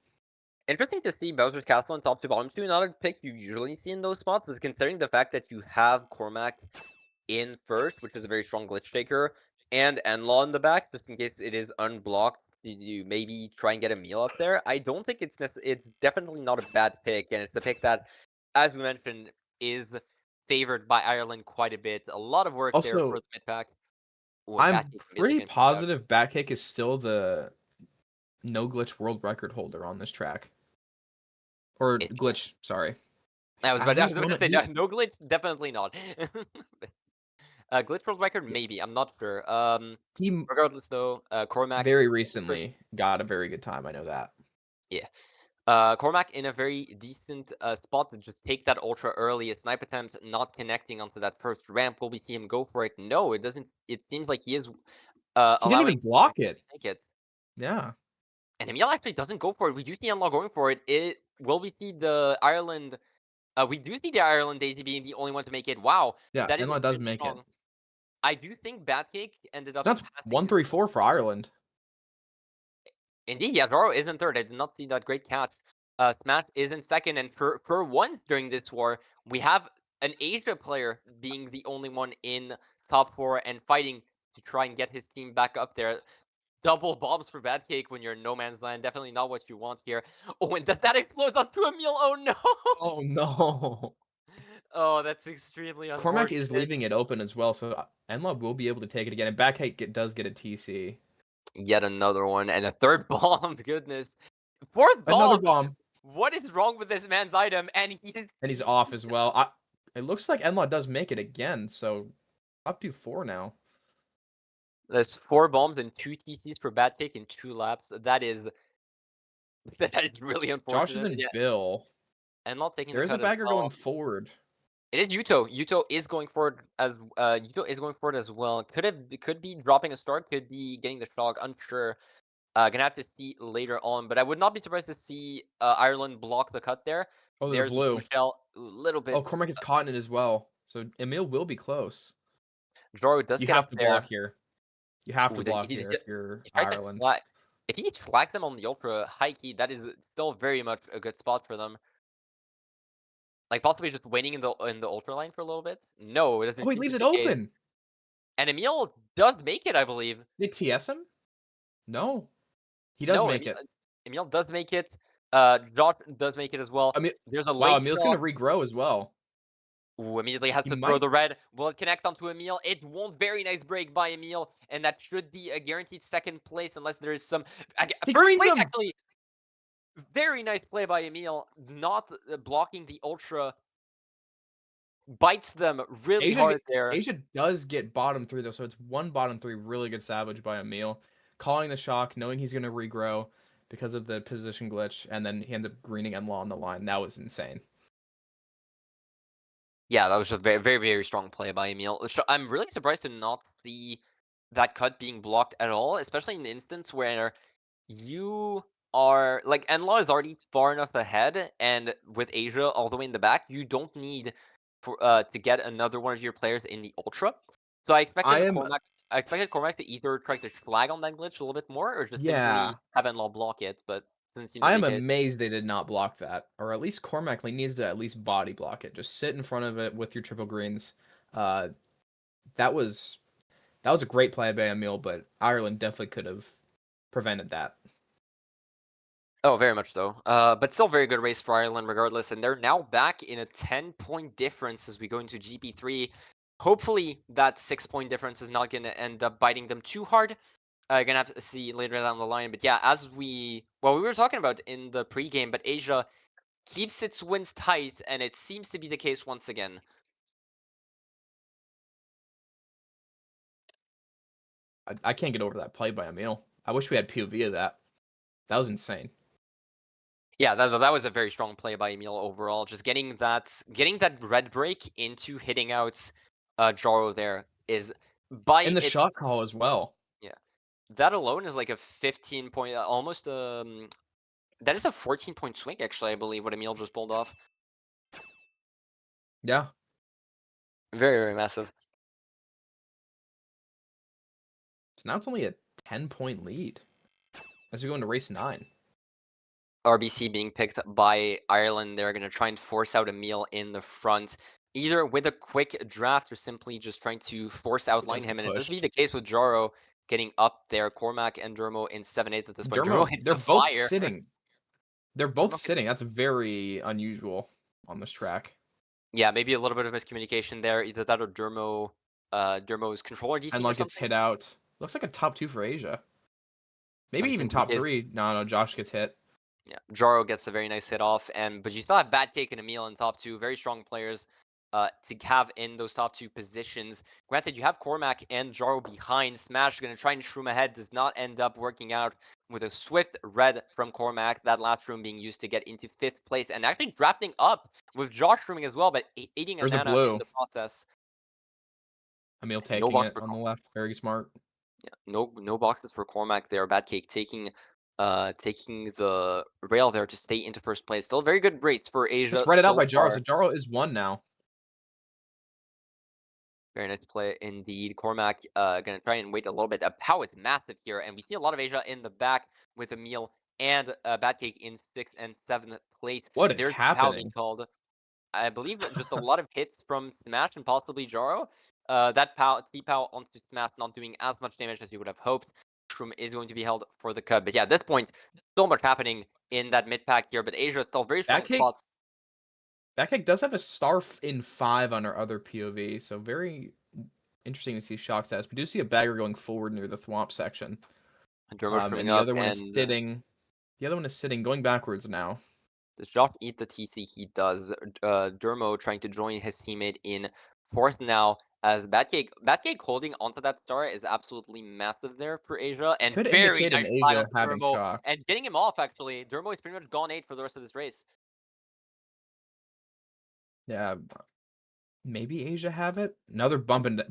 Interesting to see Bowser's Castle and top two, bottom two. Not a pick you usually see in those spots, is considering the fact that you have Cormac in first, which is a very strong glitch taker, and Enlaw in the back, just in case it is unblocked. You maybe try and get a meal up there. I don't think it's definitely not a bad pick, and it's a pick that, as we mentioned, is favored by Ireland quite a bit. A lot of work there for Also, the mid pack. Oh, and I'm Batty immediately pretty getting picked up. positive Batcake is still the no glitch world record holder on this track. Or Is he? glitch, sorry. I At was least about one to of say no, he no glitch, definitely not. Glitch world record, maybe. I'm not sure. he Regardless though, Cormac, very first, recently got a very good time, I know that. yeah. Cormac in a very decent spot to just take that ultra early. A snipe attempt not connecting onto that first ramp. Will we see him go for it? No, it doesn't. It seems like he is He didn't even allowing block to it. take it. Yeah. And Emil actually doesn't go for it. We do see Emil going for it. Will we see the Ireland? We do see the Ireland Daisy being the only one to make it. Wow, Yeah, that is Enla does extremely make it. strong. I do think Batcake ended So up that's passing. 1-3-4 for Ireland. Indeed, yeah, Zoro is in third. I did not see that great catch. Smash is in second, and for once during this war, we have an Asia player being the only one in top four and fighting to try and get his team back up there. Double bombs for Bad Cake when you're in no man's land. Definitely not what you want here. Oh, and that explodes onto a meal. Oh no! Oh no. Oh, that's extremely Cormac is unfortunate. leaving it open as well, so Enla will be able to take it again. And Backhake does get a TC. Yet another one and a third bomb. Goodness, fourth Another bomb. bomb. What is wrong with this man's item? And he's And he's off as well. It looks like Enla does make it again, so up to 4 now. There's 4 bombs and 2 TCs for bad take in 2 laps. That is that is really Josh is unfortunate. in Yeah, Bill. and not taking the There is a cut as bagger going well. forward. It is Yuto. Yuto is going forward as well. Could be dropping a start, could be getting the shock, unsure. Gonna have to see later on, but I would not be surprised to see Ireland block the cut there. Oh, there's a There's the blue blue. shell, a little Oh, bit. Cormac is caught in it as well. So Emil will be close. Joro does You get have up to block there. here. You have to Ooh, block here if you're he tried to Ireland. flag. If he flags them on the ultra high key, that is still very much a good spot for them. Like, possibly just waiting in the ultra line for a little bit? No, it Oh, doesn't he seem to leaves it be the case. open. And Emil does make it, I believe. They TS him? No. He does No, make it. Emil does make it. Josh does make it as well. I mean, There's a wow, late Emil's shot. gonna regrow as well. Ooh, immediately has He to throw might. the red. Will it connect onto Emil? It won't. Very nice break by Emil, and that should be a guaranteed second place unless there is some He first greens place him. actually. Very nice play by Emil, not blocking the ultra. Bites them really Asia hard there. Asia does get bottom 3 though, so it's one bottom 3 really good salvage by Emil. Calling the shock, knowing he's gonna regrow because of the position glitch, and then he ends up greening Enlaw on the line. That was insane. Yeah, that was a very, very, very strong play by Emil. I'm really surprised to not see that cut being blocked at all, especially in the instance where you are like Enlaw is already far enough ahead, and with Asia all the way in the back, you don't need for to get another one of your players in the ultra. So I am I expected Cormac to either try to flag on that glitch a little bit more, or just yeah. simply have Enlaw block it. But Doesn't seem to I be am the case. amazed they did not block that, or at least Cormac needs to at least body block it. Just sit in front of it with your triple greens. Uh, that was that was a great play by Emil, but Ireland definitely could have prevented that. Oh, very much so. But still very good race for Ireland regardless, and they're now back in a 10-point difference as we go into GP3. Hopefully that 6-point difference is not going to end up biting them too hard. Gonna have to see later down the line. But yeah, we were talking about in the pregame, but Asia keeps its wins tight, and it seems to be the case once again. I can't get over that play by Emil. I wish we had POV of that. That was insane. Yeah, that was a very strong play by Emil overall. Just getting that red break into hitting out Jaro there is by And the its shot call as well. yeah. That alone is like a 15 point almost that is a 14-point swing actually, I believe what Emil just pulled off. Yeah. Very, very massive. So now it's only a 10-point lead as we go into race 9. RBC being picked by Ireland. They're going to try and force out Emil in the front, either with a quick draft or simply just trying to force He outline does him. get And it does be pushed. the case with Jaro getting up there. Cormac and Dermo in 7-8 at this point. Dermo Dermo, hits they're the both fire. sitting. They're both Dermo hits, sitting. That's very unusual on this track. yeah, maybe a little bit of miscommunication there. Either that or Dermo's controller And desync or like gets something. hit out. Looks like a top 2 for Asia. Maybe That even seems to be the top case. 3. No, Josh gets hit. Yeah, Jaro gets a very nice hit off, but you still have Bad Cake and Emil in top two, very strong players to have in those top two positions. Granted, you have Cormac and Jaro behind. Smash going to try and shroom ahead, does not end up working out with a swift red from Cormac. That last room being used to get into 5th place and actually drafting up with Josh shrooming as well, but aiding There's a Anana in blue. the process. Emil No taking box it for on the left. Very smart. Yeah, no boxes for Cormac there. Bad Cake taking the rail there to stay into 1st place. Still a very good race for Gets Asia redded out so by Jaro. far. So Jaro is 1 now. Very nice play indeed. Cormac gonna try and wait a little bit. Pow is massive here, and we see a lot of Asia in the back with Emil and Bad Cake in 6th and 7th place. What is There's the Pow being happening? called. I believe just a lot of hits from Smash and possibly Jaro. That T-Pow onto Smash not doing as much damage as you would have hoped. Shroom is going to be held for the cut. But yeah, at this point, so much happening in that mid pack here. But Asia is still very strong Backkick spots. Backkick does have a star in 5 on our other POV, so very interesting to see shock test. We do see a bagger going forward near the thwomp section. Dermo shrooming And the up, other one is and sitting. The other one is sitting, going backwards now. does Josh eat the TC? He does. Dermo trying to join his teammate in 4th now. As Batcake holding onto that star is absolutely massive there for Asia, and Could very indicate an nice fly Asia onto having Dermo, shock. and getting him off actually. Dermo is pretty much gone 8 for the rest of this race. Yeah, maybe Asia have it. Another bump into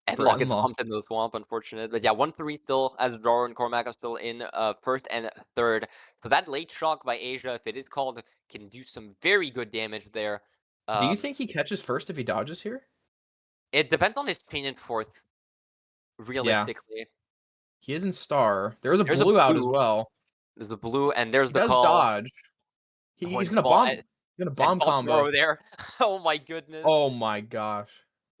And for Law gets Enlaw. bumped into the swamp, unfortunate. But yeah, 1-3 still, as Jaro and Cormac are still in 1st and 3rd. So that late shock by Asia, if it is called, can do some very good damage there. Do you Um, think he catches first if he dodges here? it depends on his chain in 4th, Yeah, realistically. he is in star. There is a There's a blue out as blue, well. there's the blue, and there's He the does call. dodge. He's Going gonna ball, bomb. He's gonna and bomb bump combo. Jaro there. Oh my goodness. Oh my gosh.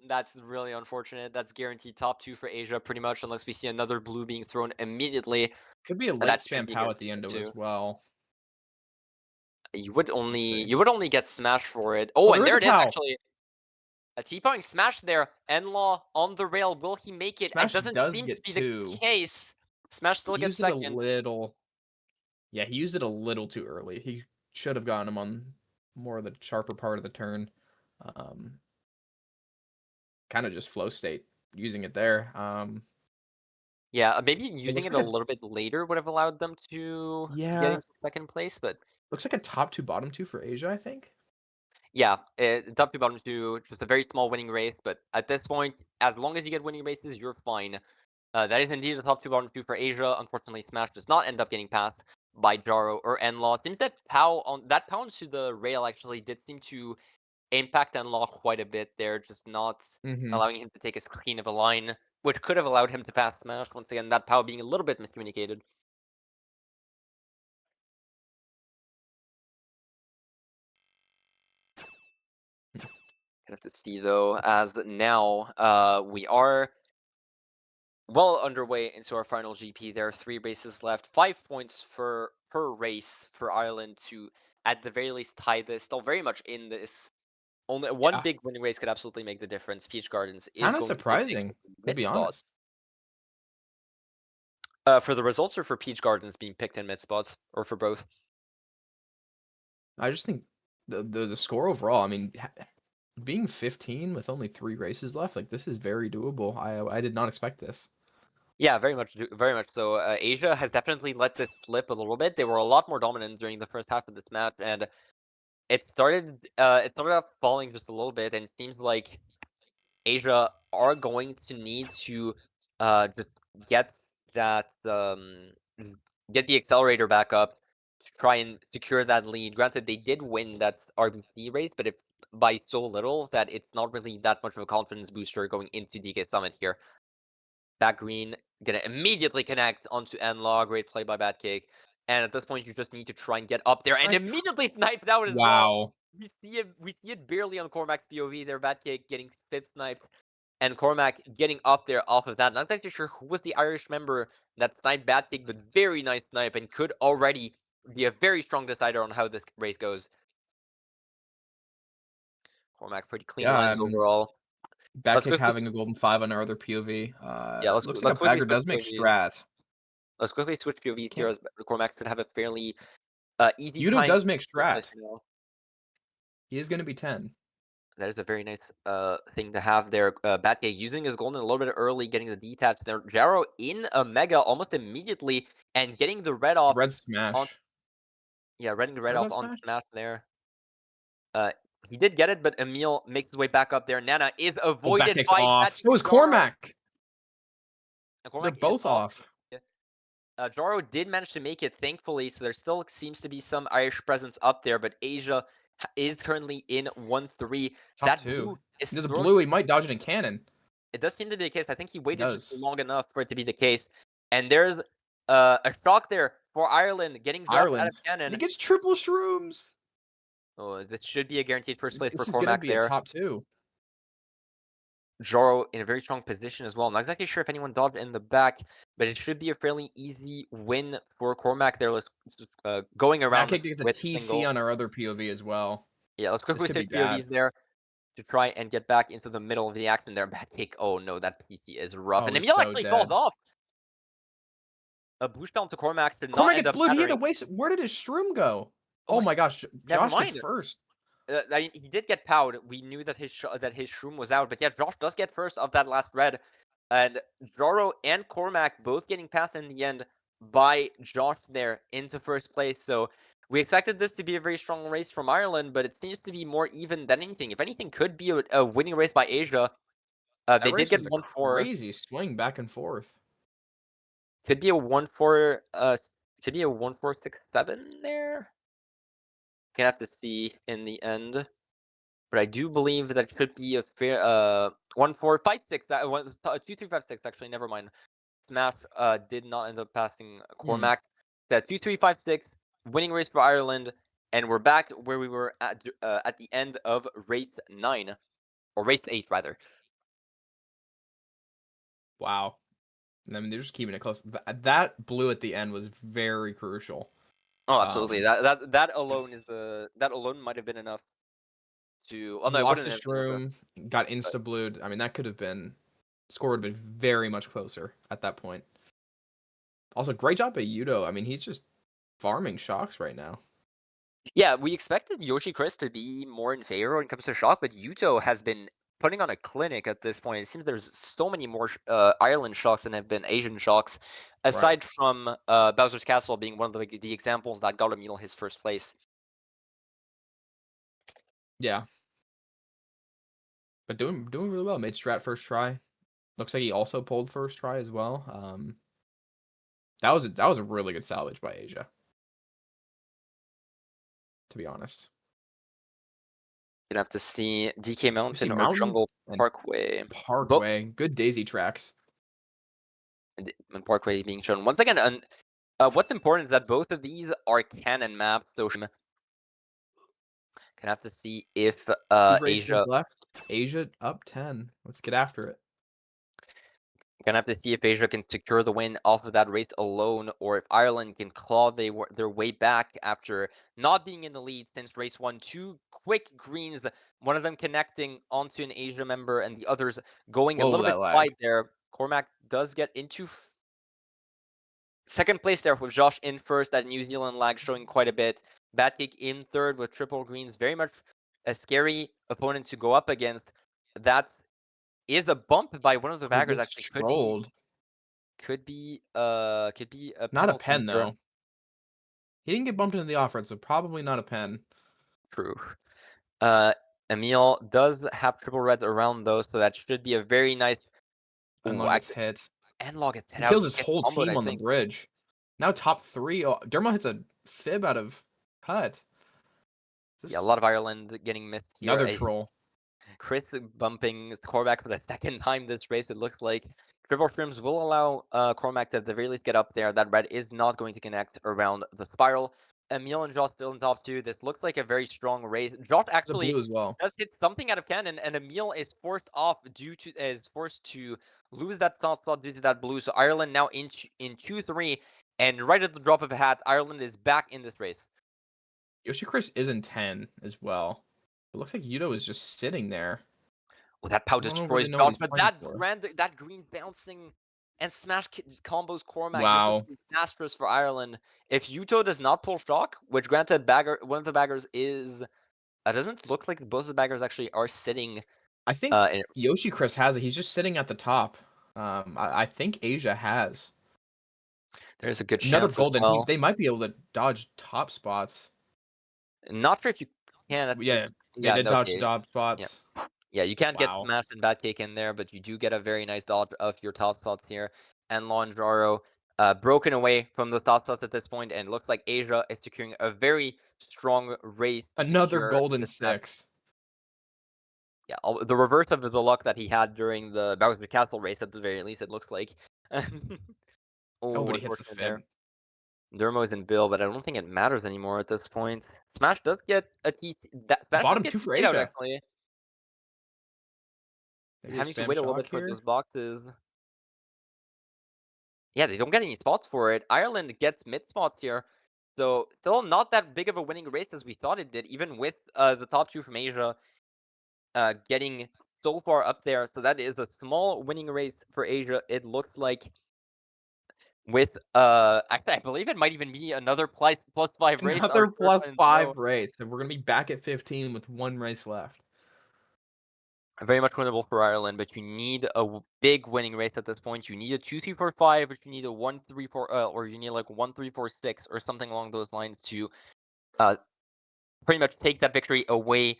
That's really unfortunate. That's guaranteed top 2 for Asia, pretty much, unless we see another blue being thrown immediately. Could be a late That should spam be pow at guaranteed the end top of it 2. as well. Let's see. You would only get smashed for it. Oh, Oh, there and is there a it is pow. actually. A T-Pong smash there. Enlaw on the rail. Will he make it? It Smash doesn't does seem to get be the 2. case. Smash He still gets used it a second. little. Yeah, he used it a little too early. He should have gotten him on more of the sharper part of the turn. Um, kind of just flow state using it there. Yeah, maybe It using looks it a like a little bit later would have allowed them to get yeah, into second place, but looks like a top 2 bottom 2 for Asia, I think. yeah, it's up to bottom two. Just a very small winning race, but at this point, as long as you get winning races, you're fine. That is indeed the top two bottom two for Asia. Unfortunately, Smash does not end up getting passed by Jaro or Enlaw. Seems that pound to the rail actually did seem to impact Enlaw quite a bit there, just not Mhm. allowing him to take as clean of a line, which could have allowed him to pass Smash. Once again, that power being a little bit miscommunicated. Gonna have to see though, as now we are well underway into our final GP. There are 3 races left, 5 points per race for Ireland to, at the very least, tie this. Still very much in this. Only one Yeah, big winning race could absolutely make the difference. Peach Gardens is kind of going to be picked surprising, in to mid be honest. spots. For the results, or for Peach Gardens being picked in mid spots, or for both? I just think the score overall. I mean, being 15 with only 3 races left, like this is very doable. I did not expect this. Yeah, very much so. Asia has definitely let this slip a little bit. They were a lot more dominant during the first half of this match, and it started off falling just a little bit, and it seems like Asia are going to need to just get that get the accelerator back up to try and secure that lead. Granted, they did win that RBC race, but if by so little that it's not really that much of a confidence booster going into DK Summit here. Back green gonna immediately connect onto N-Law. Great play by Batcake. And at this point, you just need to try and get up there and I immediately snipe out as well. Wow. We see it barely on Cormac's POV there. Batcake getting fifth sniped, and Cormac getting up there off of that. Not exactly sure who was the Irish member that sniped Batcake, but very nice snipe and could already be a very strong decider on how this race goes. Cormac pretty clean Yeah, lines overall. Let's Backkick quickly, having a golden 5 on our other POV. yeah, Looks like let's a quickly bagger switch does make POVs. strat. Let's quickly switch POVs here, Can't. as Cormac should have a fairly easy Yuto time does make first place strat. now. He is going to be 10. That is a very nice thing to have there. Batgate using his golden a little bit early, getting the detach there. Jaro in a mega almost immediately and getting the red The off red on, smash. yeah, reading the red Was off that on smash? smash there. Uh, he did get it, but Emil makes his way back up there. Nana is Oh, avoided Backkick's by off. Batgate So and is Jaro. Cormac. And They're Cormac is both off. off. Jaro did manage to make it, thankfully, so there still seems to be some Irish presence up there, but Asia is currently in 1-3. Top That 2. blue is He does a throwing. blue. He might dodge it in cannon. It does seem to be the case. I think he He waited just does. long enough for it to be the case. And there's a shock there for Ireland getting dropped out of Ireland. And he cannon. gets triple shrooms. Oh, this should be a guaranteed first place for This is going to Cormac be a there. top 2. Joro in a very strong position as well. Not exactly sure if anyone dodged in the back, but it should be a fairly easy win for Cormac there. Let's going around Backkick gets a with TC single. on our other POV as well. Yeah, let's This quickly could be switch bad. POVs there to try and get back into the middle of the action there. Bad kick. Oh no, that PC is rough. Oh, And he's Emil so actually falls dead. off. A boost down to Cormac should not Cormac end gets up blued. He had to mattering. waste. Where did his shroom go? Oh Oh my, my gosh. never Josh gets mind. first. I mean, he did get powed. We knew that his shroom was out, but yeah, Josh does get first of that last red, and Joro and Cormac both getting passed in the end by Josh there into first place. So we expected this to be a very strong race from Ireland, but it seems to be more even than anything. If anything, could be a winning race by Asia. They That did race get was a 1-4. crazy swing back and forth. Could be a 1-4. Could be a 1-4-6-7 there. Gonna have to see in the end. But I do believe that should be a fair 1-4-5-6. That one 2-3-5-6. Actually, never mind. Smash did not end up passing Hmm. Cormac. That 2-3-5-6 winning race for Ireland, and we're back where we were at the end of race 9 or race 8 rather. Wow. I mean, they're just keeping it close. That blue at the end was very crucial. Oh, absolutely. That alone might have been enough to. Well, He no, it lost wouldn't his have been enough. shroom, got But insta blued. I mean, that could have been score would have been very much closer at that point. Also, great job by Yudo. I mean, he's just farming shocks right now. yeah, we expected Yoshi Chris to be more in favor when it comes to shock, but Yuto has been putting on a clinic at this point. It seems there's so many more Ireland shocks than have been Asian shocks, Right. aside from Bowser's Castle being one of the examples that got Emil his first place. Yeah. But doing really well. Made strat first try. Looks like he also pulled first try as well. That was a really good salvage by Asia. To be honest. Gonna have to see DK We see Mountain or Mountain Jungle and Parkway. Parkway. Good daisy tracks. And Parkway being shown once again. And what's important is that both of these are canon maps, so Gonna have to see if 2 races Asia left. Asia up 10. Let's get after it. Gonna have to see if Asia can secure the win off of that race alone, or if Ireland can claw their way back after not being in the lead since race one. Two quick greens, one of them connecting onto an Asia member, and the others going a Whoa, little bit that lag. wide there. Cormac does get into second place there with Josh in first. That New Zealand lag showing quite a bit. Bad Cake in third with triple greens. Very much a scary opponent to go up against. That is a bump by one of the Oh, he baggers. gets Actually, could be trolled. a Not a penalty pen, here. though. He didn't get bumped into the offense, so probably not a pen. True. Uh, Emil does have triple reds around those, so that should be a very nice. Ooh, Unlog gets hit. Analog gets hit He out. kills He his gets whole comboed, team I on the think. bridge. Now top 3. Oh, Dermo hits a fib out of cut. Is Yeah, a this lot of Ireland getting missed here. another troll? Chris bumping Cormac for the second time this race, it looks like. Triple Shrimps will allow Cormac to at the very least get up there. That red is not going to connect around the spiral. Emil and Josh still in top two. This looks like a very strong race. Josh There's a actually blue as well. does hit something out of cannon, and Emil is forced to lose that top slot due to that blue. So Ireland now in 2-3, and right at the drop of a hat, Ireland is back in this race. Yoshi Chris is in 10 as well. It looks like Yuto is just sitting there. Well, that POW I don't know where they destroys know what Josh, he's but playing for. that green bouncing and smash combos Cormac. This is Wow. disastrous for Ireland. If Yuto does not pull shock, which granted one of the baggers is, doesn't look like both of the baggers actually are sitting. I think In, Yoshi Chris has it. He's just sitting at the top. I think Asia has. there's a good Another chance as golden. well. They might be able to dodge top spots. Not sure if you can at this. Yeah, they Yeah, did no, dodge the okay. top Yeah, spots. yeah. You can't get Wow. Smash and Bad Cake in there, but you do get a very nice dodge of your top slots here. And Lonjaro broken away from the top slots at this point, and looks like Asia is securing a very strong race Another here golden this match. 6. Yeah, the reverse of the luck that he had during the Bowser Castle race at the very least, it looks like. Oh, Oh, but he hits the unfortunate there. fib. Dermo's in Bill, but I don't think it matters anymore at this point. Smash does get a T. Smash does Bottom get 2 for TC'd out Asia. actually. Maybe a Having to spam wait a little shock bit for here. those boxes. Yeah, they don't get any spots for it. Ireland gets mid spots here. So still not that big of a winning race as we thought it did, even with the top two from Asia getting so far up there. So that is a small winning race for Asia. It looks like with actually I believe it might even be another plus five race. Our Another first plus one in the row. 5 race, and we're gonna be back at 15 with 1 race left. Very much winnable for Ireland, but you need a big winning race at this point. You need a 2-3-4-5, but you need a 1-3-4, or you need like 1-3-4-6 or something along those lines to uh, pretty much take that victory away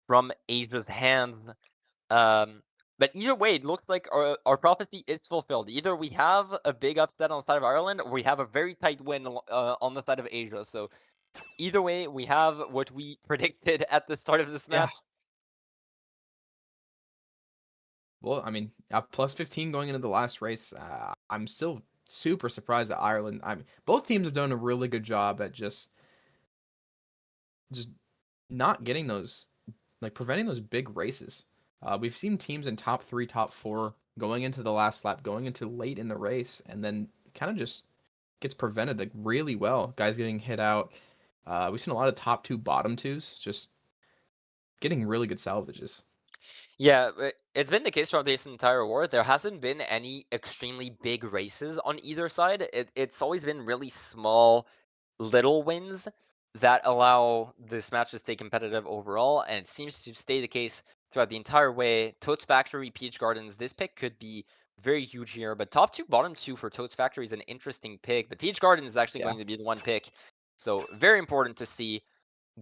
from Asia's hands. Um, but either way, it looks like our prophecy is fulfilled. Either we have a big upset on the side of Ireland, or we have a very tight win on the side of Asia. So either way, we have what we predicted at the start of this Yeah. match. Well, I mean, plus 15 going into the last race. I'm still super surprised that Ireland. Both teams have done a really good job at just not getting those, like preventing those big races. We've seen teams in top 3, top 4 going into the last lap, going into late in the race, and then kind of just gets prevented like really well. Guys getting hit out. We've seen a lot of top 2, bottom 2s just getting really good salvages. Yeah, it's been the case throughout this entire war. There hasn't been any extremely big races on either side. It's always been really small, little wins that allow this match to stay competitive overall, and it seems to stay the case throughout the entire way. Totes Factory, Peach Gardens, this pick could be very huge here, but top two, bottom two for Totes Factory is an interesting pick, but Peach Gardens is actually Yeah. going to be the one pick. So very important to see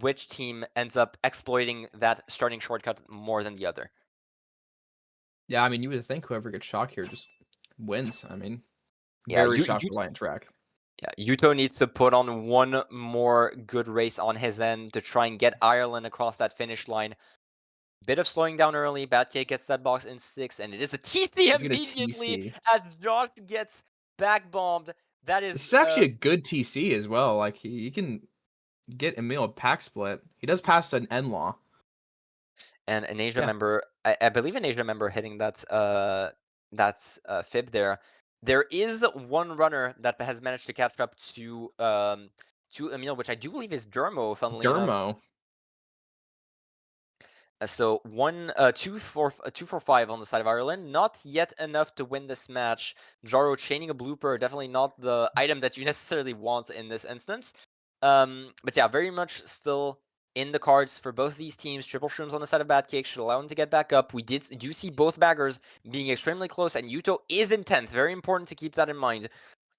which team ends up exploiting that starting shortcut more than the other. Yeah, I mean, you would think whoever gets shock here just wins. I mean, Yeah, very shock reliant track. yeah, Yuto needs to put on one more good race on his end to try and get Ireland across that finish line. Bit of slowing down early. Bad Cake gets that box in 6, and it is a TC He's gonna immediately TC. as Josh gets back bombed. That This is is actually a good TC as well. Like he can get Emil a pack split. He does pass an N-Law. And an Asia Yeah, member, I believe an Asia member hitting that's fib there. There is one runner that has managed to catch up to Emil, which I do believe is Dermo, funnily enough. Dermo. So two for five on the side of Ireland. Not yet enough to win this match. Jaro chaining a blooper, definitely not the item that you necessarily want in this instance. But yeah, very much still in the cards for both these teams. Triple shrooms on the side of Bad Cake should allow him to get back up. We do see both baggers being extremely close, and Yuto is in 10th. Very important to keep that in mind.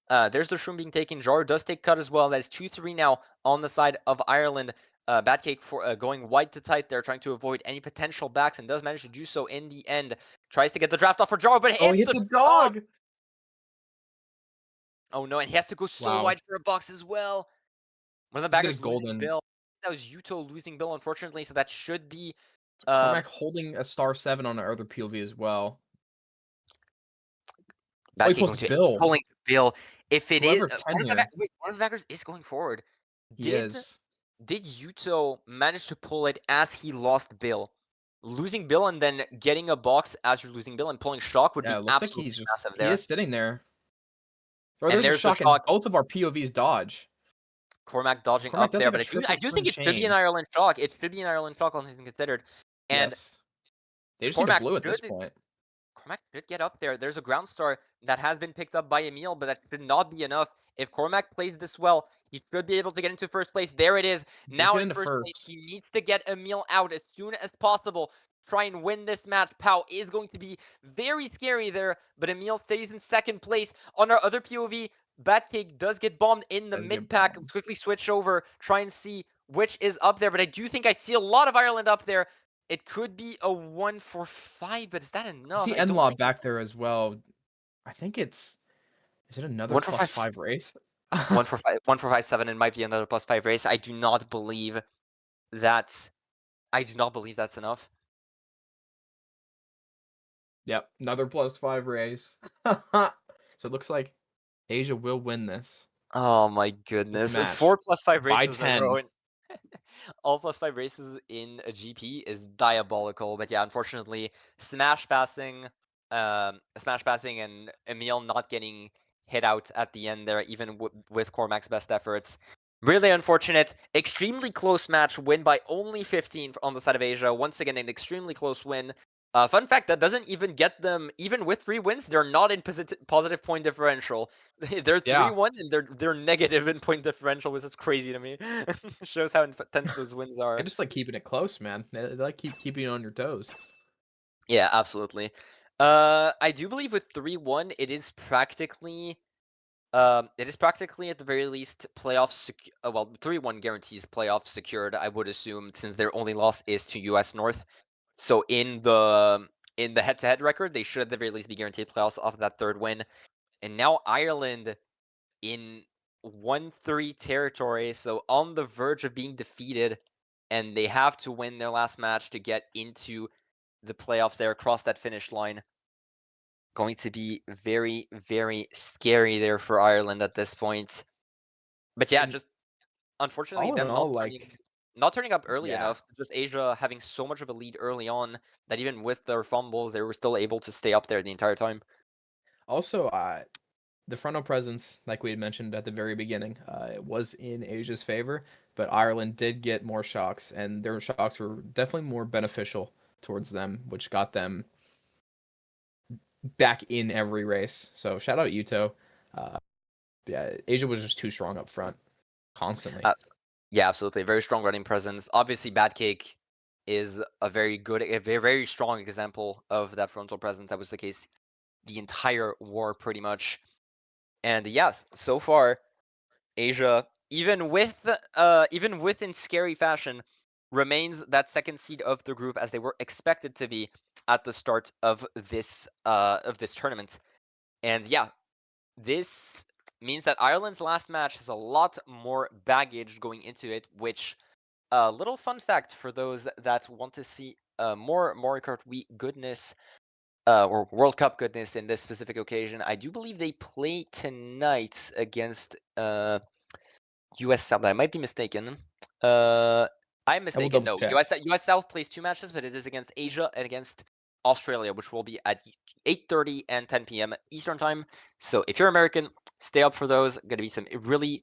There's the shroom being taken. Jar does take cut as well. That is 2-3 now on the side of Ireland. Batcake for going wide to tight there, trying to avoid any potential backs, and does manage to do so in the end. Tries to get the draft off for Jar, but Oh, he hits hits the a drop. dog. Oh no, and he has to go so Wow. wide for a box as well. One of the He's gonna baggers losing golden. Bill. That was Yuto losing Bill, unfortunately, so that should be Cormac um, holding a *7 on our other POV as well. Oh, he Batcake pulls going to Bill. pulling Bill. If it is Whoever's 10 here. one of the baggers is going forward. He Did is. Did Yuto manage to pull it as he lost Bill? Losing Bill and then getting a box as you're losing Bill and pulling shock would Yeah, be it looks like absolutely he's just massive he there. is sitting there. Or And there's a there's the shock and shock. both of our POVs dodge. Cormac dodging Cormac up does there, have a but I triple do think twin it should be an chain. Ireland shock. It should be an Ireland shock, all things considered. And Yes. They just need a Cormac blue at this should point. Cormac should get up there. There's a ground star that has been picked up by Emil, but that should not be enough. If Cormac plays this well, he should be able to get into first place. There it is. He does Now get in into first place, first. he needs to get Emil out as soon as possible. Try and win this match. Pau is going to be very scary there, but Emil stays in second place. On our other POV, Batcake does get bombed in the Does mid get pack. bombed. Quickly switch over, try and see which is up there. But I do think I see a lot of Ireland up there. It could be a 1-for-5, but is that I enough? see I don't N-Law think back there as well. I think it's is it another One for plus five, 5 race? 1-for-5, 1-for-5-7. It might be another +5 race. That's. I do not believe that's enough. Yep, another plus 5 race. So it looks like Asia will win Oh my this goodness. match 4 +5 by races in a row 10. and all +5 races in a GP is diabolical. But yeah, unfortunately, Smash passing and Emil not getting hit out at the end there, even with Cormac's best efforts. Really unfortunate. Extremely close match. Win by only 15 on the side of Asia. Once again, an extremely close win. Fun fact, that doesn't even get them, even with 3 wins, they're not in positive point differential. They're Yeah, 3-1 and they're negative in point differential, which is crazy to me. Shows how intense those wins they are. just like keeping it close, man. They like keeping you on your toes. Yeah, absolutely. I do believe with 3-1, it is practically at the very least playoffs. Well, 3-1 guarantees playoffs secured. I would assume since their only loss is to US North. So in the head-to-head record, they should at the very least be guaranteed playoffs off of that third win. And now Ireland in 1-3 territory, so on the verge of being defeated, and they have to win their last match to get into the playoffs there, across that finish line. Going to be very, very scary there for Ireland at this point. But yeah, And just unfortunately all in them all, like, not turning up early yeah. enough, just Asia having so much of a lead early on that even with their fumbles, they were still able to stay up there the entire time. Also, the frontal presence, like we had mentioned at the very beginning, it was in Asia's favor, but Ireland did get more shocks, and their shocks were definitely more beneficial towards them, which got them back in every race. So shout out Yuto. Uh, yeah, Asia was just too strong up front constantly. Uh, yeah, absolutely. Very strong running presence. Obviously, Bad Cake is a very, very strong example of that frontal presence. That was the case the entire war, pretty much. And yes, so far, Asia, even within scary fashion, remains that second seed of the group as they were expected to be at the start of this tournament. And yeah, this means that Ireland's last match has a lot more baggage going into it, which little fun fact for those that want to see more Mario Kart Wii goodness or World Cup goodness in this specific occasion. I do believe they play tonight against US South. I might be mistaken. I'm I will mistaken. double No, check. US South plays 2 matches, but it is against Asia and against Australia, which will be at 8:30 and 10 p.m. Eastern time. So if you're American, stay up for those. Going to be some really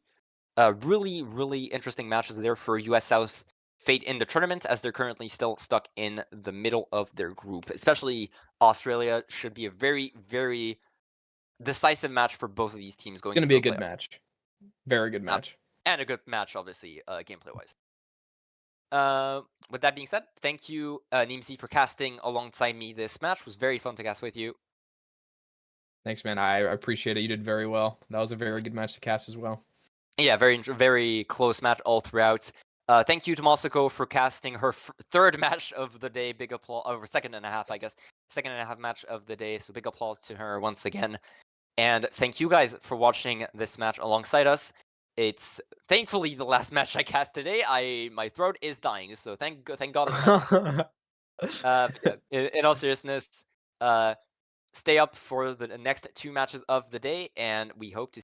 interesting matches there for US South fate in the tournament, as they're currently still stuck in the middle of their group. Especially Australia should be a very decisive match for both of these teams going Gonna into be a the good playoffs. match. Very good match. And a good match, obviously, gameplay wise. With that being said, thank you, Nimzi, for casting alongside me this match. It was very fun to cast with you. Thanks, man. I appreciate it. You did very well. That was a very good match to cast as well. Yeah, very close match all throughout. Thank you to Masako for casting her third match of the day. Big applause, or second and a half, I guess. Second and a half match of the day. So big applause to her once again. And thank you guys for watching this match alongside us. It's thankfully the last match I cast today. My throat is dying, so thank God it's not last. But yeah, in all seriousness, stay up for the next 2 matches of the day, and we hope to